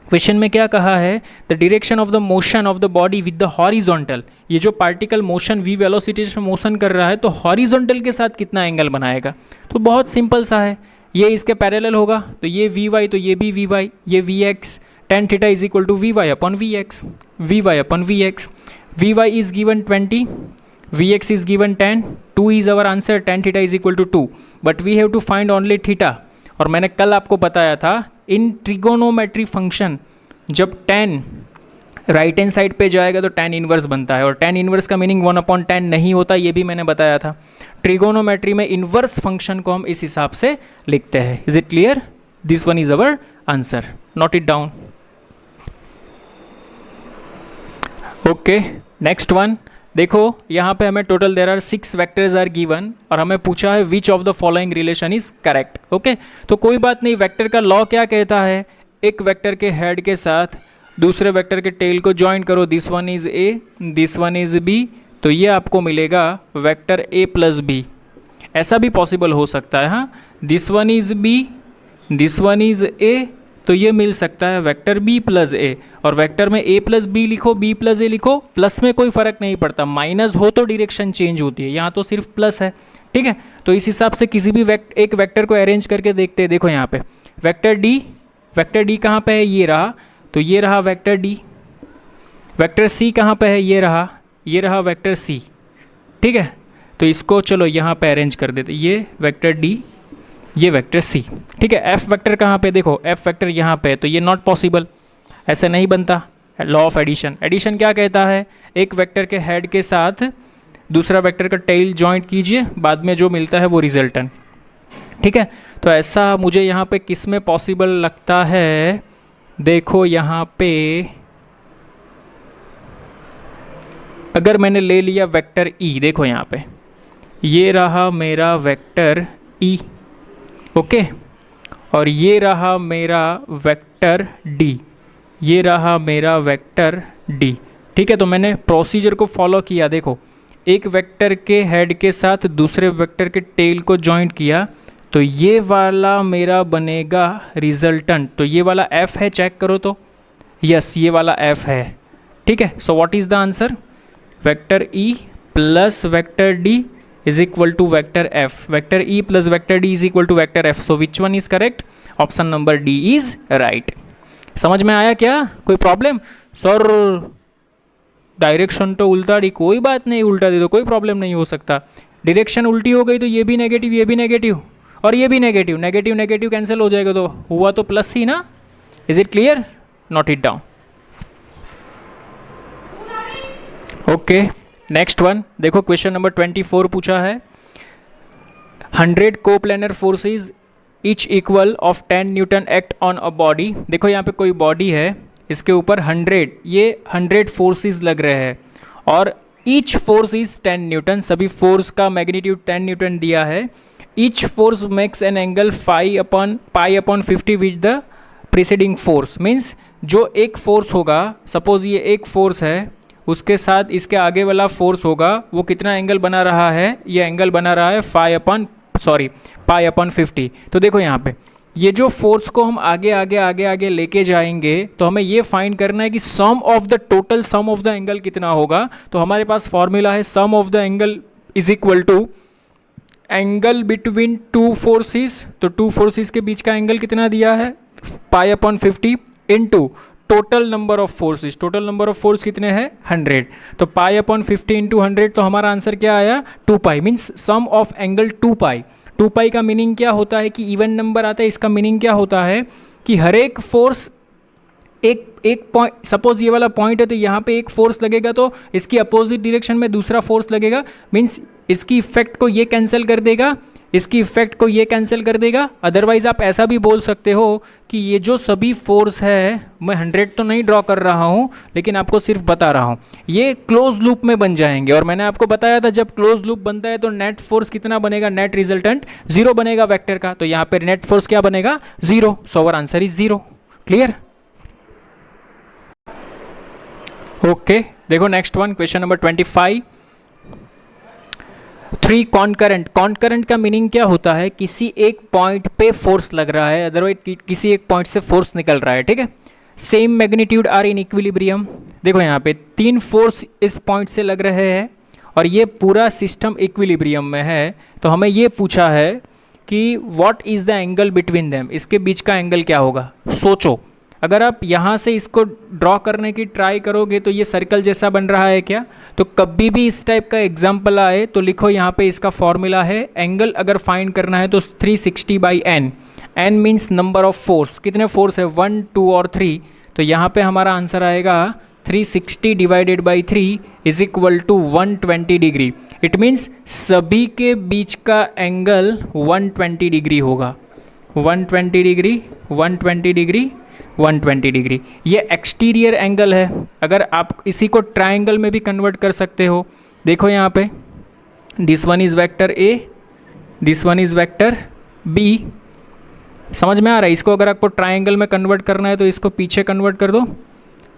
क्वेश्चन में क्या कहा है? The direction of the motion of the body with the horizontal. ये जो पार्टिकल मोशन v वेलोसिटी से मोशन कर रहा है, तो हॉरिजॉन्टल के साथ कितना एंगल बनाएगा? तो बहुत सिंपल सा है, ये इसके पैरेलल होगा, तो ये vy, तो ये भी vy, ये vx, tan theta is equal to vy upon vx, vy upon vx। vy is given 20, vx is given 10, 2 is our answer, tan theta is equal to 2, but we have to find only theta. और मैंने कल आपको बताया था इन trigonometry function जब tan right hand side पे जाएगा तो tan इनवर्स बनता है, और tan इनवर्स का मीनिंग 1/10 नहीं होता, ये भी मैंने बताया था। ट्रिगोनोमेट्री में इनवर्स फंक्शन को हम इस हिसाब से लिखते हैं। Is it clear? This one is our answer, note it down. Okay, next one देखो, यहाँ पे हमें total there are 6 vectors are given और हमें पूछा है which of the following relation is correct. Okay, तो कोई बात नहीं, वेक्टर का लॉ क्या कहता है, एक वेक्टर के हेड के साथ दूसरे वेक्टर के टेल को ज्वाइन करो, this one is A, this one is B, तो ये आपको मिलेगा वेक्टर ए प्लस बी। ऐसा भी पॉसिबल हो सकता है, हाँ, this one is B, this one is A, तो ये मिल सकता है वेक्टर बी प्लस ए। और वेक्टर में ए प्लस बी लिखो, बी प्लस ए लिखो, प्लस में कोई फर्क नहीं पड़ता, माइनस हो तो डायरेक्शन चेंज होती है, यहाँ तो सिर्फ प्लस है। ठीक है, तो इस हिसाब से किसी भी एक वेक्टर को अरेंज करके देखते हैं। देखो यहाँ पे वेक्टर डी कहाँ पे है, ये रहा, तो ये रहा वेक्टर डी। वेक्टर सी कहाँ पे है, ये रहा वेक्टर सी। ठीक है, तो इसको चलो यहाँ पे अरेंज कर देते, ये वेक्टर डी, ये वेक्टर सी। ठीक है, एफ वेक्टर कहाँ पे, देखो एफ वेक्टर यहाँ पे है, तो ये नॉट पॉसिबल, ऐसे नहीं बनता। लॉ ऑफ एडिशन, एडिशन क्या कहता है, एक वेक्टर के हेड के साथ दूसरा वेक्टर का टेल जॉइंट कीजिए, बाद में जो मिलता है वो रिजल्टेंट। ठीक है, तो ऐसा मुझे यहाँ पे किस में पॉसिबल लगता है, देखो यहाँ पे अगर मैंने ले लिया वेक्टर ई, देखो यहाँ पे ये रहा मेरा वेक्टर ई, ओके, और ये रहा मेरा वेक्टर डी, ये रहा मेरा वेक्टर डी। ठीक है, तो मैंने प्रोसीजर को फॉलो किया, देखो एक वेक्टर के हेड के साथ दूसरे वेक्टर के टेल को जॉइंट किया, तो ये वाला मेरा बनेगा रिजल्टेंट। तो ये वाला एफ है, चेक करो तो, यस ये वाला एफ है। ठीक है, so what is the answer, vector E plus vector D is equal to vector F, vector E plus vector D is equal to vector F. So which one is correct, option number D is right. समझ में आया क्या, कोई problem, sir direction तो उल्टा दी, कोई बात नहीं, उल्टा दे दो, कोई प्रॉब्लम नहीं हो सकता। डायरेक्शन उल्टी हो गई तो ये भी नेगेटिव, ये भी नेगेटिव और ये भी नेगेटिव, नेगेटिव नेगेटिव कैंसिल हो जाएगा, तो हुआ तो प्लस ही ना। Is it clear, note it down. Okay, next one देखो, क्वेश्चन नंबर 24 पूछा है 100 coplanar forces each equal of 10 Newton act on a body. देखो यहाँ पे कोई बॉडी है, इसके ऊपर 100 फोर्सेस लग रहे हैं और ईच फोर्स इज 10 न्यूटन, सभी फोर्स का मैग्नीट्यूड 10 न्यूटन दिया है। Each force makes an angle pi upon 50 with the preceding force, means जो एक फोर्स होगा, सपोज ये एक फोर्स है, उसके साथ इसके आगे वाला फोर्स होगा, वो कितना एंगल बना रहा है, ये एंगल बना रहा है पाई अपॉन 50। तो देखो यहाँ पे ये जो फोर्स को हम आगे लेके जाएंगे, तो हमें ये फाइंड करना है कि total sum of the angle कितना होगा। तो हमारे पास फॉर्मूला है sum of the angle is equal to angle between two forces. तो टू फोर्सेस के बीच का एंगल कितना दिया है, pi upon 50 into total number of forces. Total number of force कितने हैं, 100। तो पाई अपॉन 50 इंटू 100, तो हमारा आंसर क्या आया, 2 पाई, मीन्स सम ऑफ एंगल 2 पाई। 2 पाई का मीनिंग क्या होता है कि इवन नंबर आता है, इसका मीनिंग क्या होता है कि हर एक फोर्स एक पॉइंट, सपोज ये वाला पॉइंट है तो यहाँ पे एक फोर्स लगेगा, तो इसकी अपोजिट डायरेक्शन में दूसरा फोर्स लगेगा, मीन्स इसकी इफेक्ट को ये कैंसिल कर देगा, इसकी इफेक्ट को ये कैंसिल कर देगा। अदरवाइज आप ऐसा भी बोल सकते हो कि ये जो सभी फोर्स है, मैं 100 तो नहीं ड्रॉ कर रहा हूँ, लेकिन आपको सिर्फ बता रहा हूँ, ये क्लोज लूप में बन जाएंगे। और मैंने आपको बताया था जब क्लोज लूप बनता है तो नेट फोर्स कितना बनेगा, नेट रिजल्टेंट 0 बनेगा वेक्टर का। तो यहाँ पर नेट फोर्स क्या बनेगा, 0। So our answer is 0। Clear, okay. देखो next one, question number 25, 3 concurrent का मीनिंग क्या होता है, किसी एक पॉइंट पे फोर्स लग रहा है, अदरवाइज किसी एक पॉइंट से फोर्स निकल रहा है। ठीक है, same magnitude are in equilibrium. देखो यहाँ पे 3 फोर्स इस पॉइंट से लग रहे हैं और ये पूरा सिस्टम इक्विलिब्रियम में है। तो हमें ये पूछा है कि what is the angle between them, इसके बीच का एंगल क्या होगा। सोचो, अगर आप यहाँ से इसको ड्रॉ करने की ट्राई करोगे तो ये सर्कल जैसा बन रहा है क्या। तो कभी भी इस टाइप का एग्जाम्पल आए तो लिखो यहाँ पे इसका फॉर्मूला है, एंगल अगर फाइंड करना है तो 360/n। n means number of force, कितने फोर्स है, 1, 2 और 3। तो यहाँ पे हमारा आंसर आएगा 360 divided by 3 is equal to 120 degree. It means सभी के बीच का एंगल 120 डिग्री होगा, 120 डिग्री, 120 डिग्री। 120 डिग्री। ये एक्सटीरियर एंगल है। अगर आप इसी को ट्राइंगल में भी कन्वर्ट कर सकते हो, देखो यहाँ पे this one is vector A, this one is vector B. समझ में आ रहा है? इसको अगर आपको ट्राइंगल में कन्वर्ट करना है तो इसको पीछे कन्वर्ट कर दो,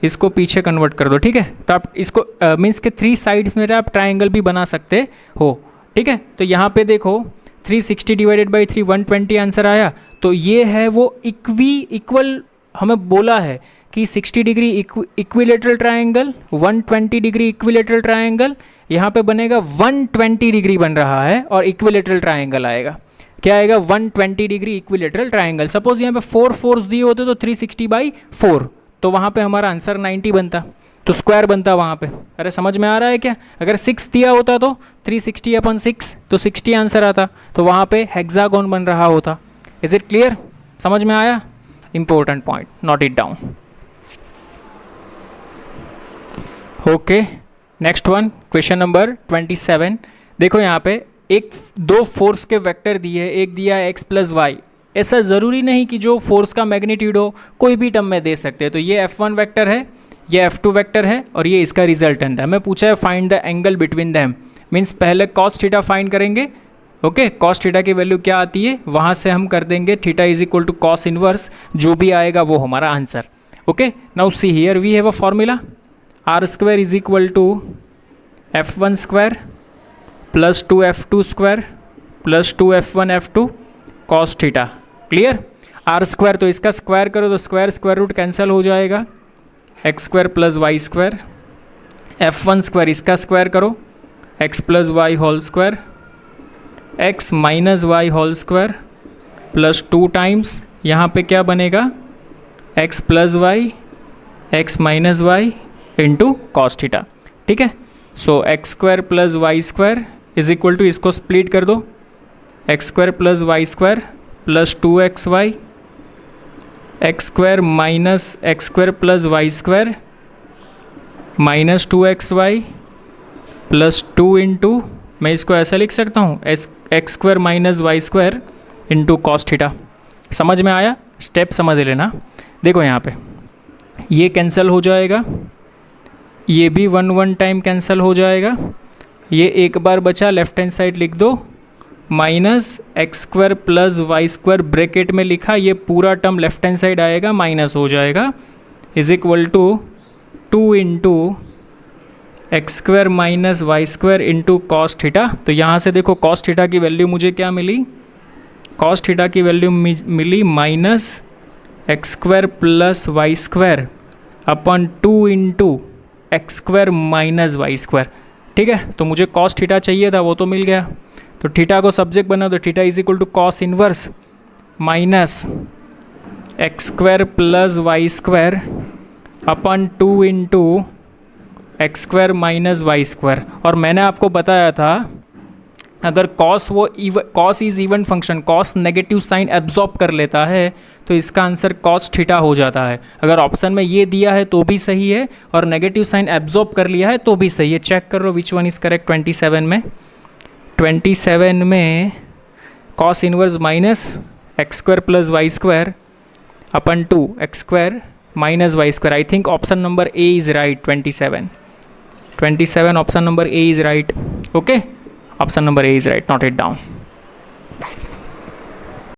इसको पीछे कन्वर्ट कर दो, ठीक है। तो आप इसको मीन्स के 3 साइड्स में आप ट्राइंगल भी बना सकते हो, ठीक है। तो यहाँ पे देखो 360 डिवाइडेड बाई 3 120 आंसर आया। तो ये है वो इक्वल हमें बोला है कि 60 degree equilateral triangle, 120 degree equilateral triangle, यहाँ पे बनेगा 120 डिग्री बन रहा है और इक्विलेटरल ट्राइंगल आएगा। क्या आएगा? 120 डिग्री इक्विलेटरल ट्राइंगल। सपोज यहाँ पे 4 फोर्स दिए होते तो 360 बाई 4, तो वहाँ पे हमारा आंसर 90 बनता, तो स्क्वायर बनता वहाँ पे। अरे समझ में आ रहा है क्या? अगर 6 दिया होता तो 360 अपन 6, तो 60 आंसर आता, तो वहाँ पे हेक्सागोन बन रहा होता। Is it clear? समझ में आया? Important point, note it down. Okay, next one, question number 27। देखो यहाँ पे दो फोर्स के वेक्टर दिए, एक दिया है x प्लस वाई। ऐसा ज़रूरी नहीं कि जो फोर्स का मैग्नीट्यूड हो कोई भी टर्म में दे सकते हैं। तो ये F1 वेक्टर है, ये F2 वेक्टर है और ये इसका रिजल्टेंट है। हमें पूछा है find the angle between them, means पहले कॉस थीटा फाइंड करेंगे। ओके, कॉस थीटा की वैल्यू क्या आती है वहाँ से हम कर देंगे theta is equal to cos inverse, जो भी आएगा वो हमारा आंसर। Okay, now see here we have a formula, R square is equal to F1 square plus 2F2 square plus 2F1 F2 cos theta. Clear? R square तो इसका square करो तो स्क्वायर रूट कैंसिल हो जाएगा, X square plus Y square. F1 square इसका square करो, X plus Y whole square, X minus Y whole square plus 2 times यहाँ पे क्या बनेगा, X plus Y X minus Y into cos theta. ठीक है, so X square plus Y square is equal to, इसको split कर दो, X square plus Y square plus 2xy, X square minus X square plus Y square minus 2xy plus 2 into, मैं इसको ऐसा लिख सकता हूँ, X square minus Y square into cos theta. समझ में आया? स्टेप समझ लेना। देखो यहाँ पे ये कैंसिल हो जाएगा, ये भी 1 टाइम कैंसिल हो जाएगा, ये एक बार बचा, लेफ्ट हैंड साइड लिख दो, minus X square plus Y square bracket में लिखा, ये पूरा टर्म लेफ्ट हैंड साइड आएगा माइनस हो जाएगा, is equal to 2 into X square minus Y square into cos theta. तो यहाँ से देखो कॉस थीटा की वैल्यू मुझे क्या मिली, कॉस थीटा की वैल्यू मिली minus X square plus Y square upon 2 into X square minus Y square. ठीक है, तो मुझे कॉस थीटा चाहिए था, वो तो मिल गया। तो थीटा को सब्जेक्ट बना दो, theta is equal to cos inverse minus X square plus Y square upon 2 into X square minus Y square. और मैंने आपको बताया था अगर cos is even function, cos negative sign absorb कर लेता है तो इसका आंसर कॉस थीटा हो जाता है। अगर ऑप्शन में ये दिया है तो भी सही है और नेगेटिव साइन एब्जॉर्ब कर लिया है तो भी सही है। चेक कर लो विच वन इज़ करेक्ट। 27 में cos inverse minus X square plus Y square upon 2 X square minus Y square. I think option number A is right. 27 option number A is right. Okay, option number A is right, note it down.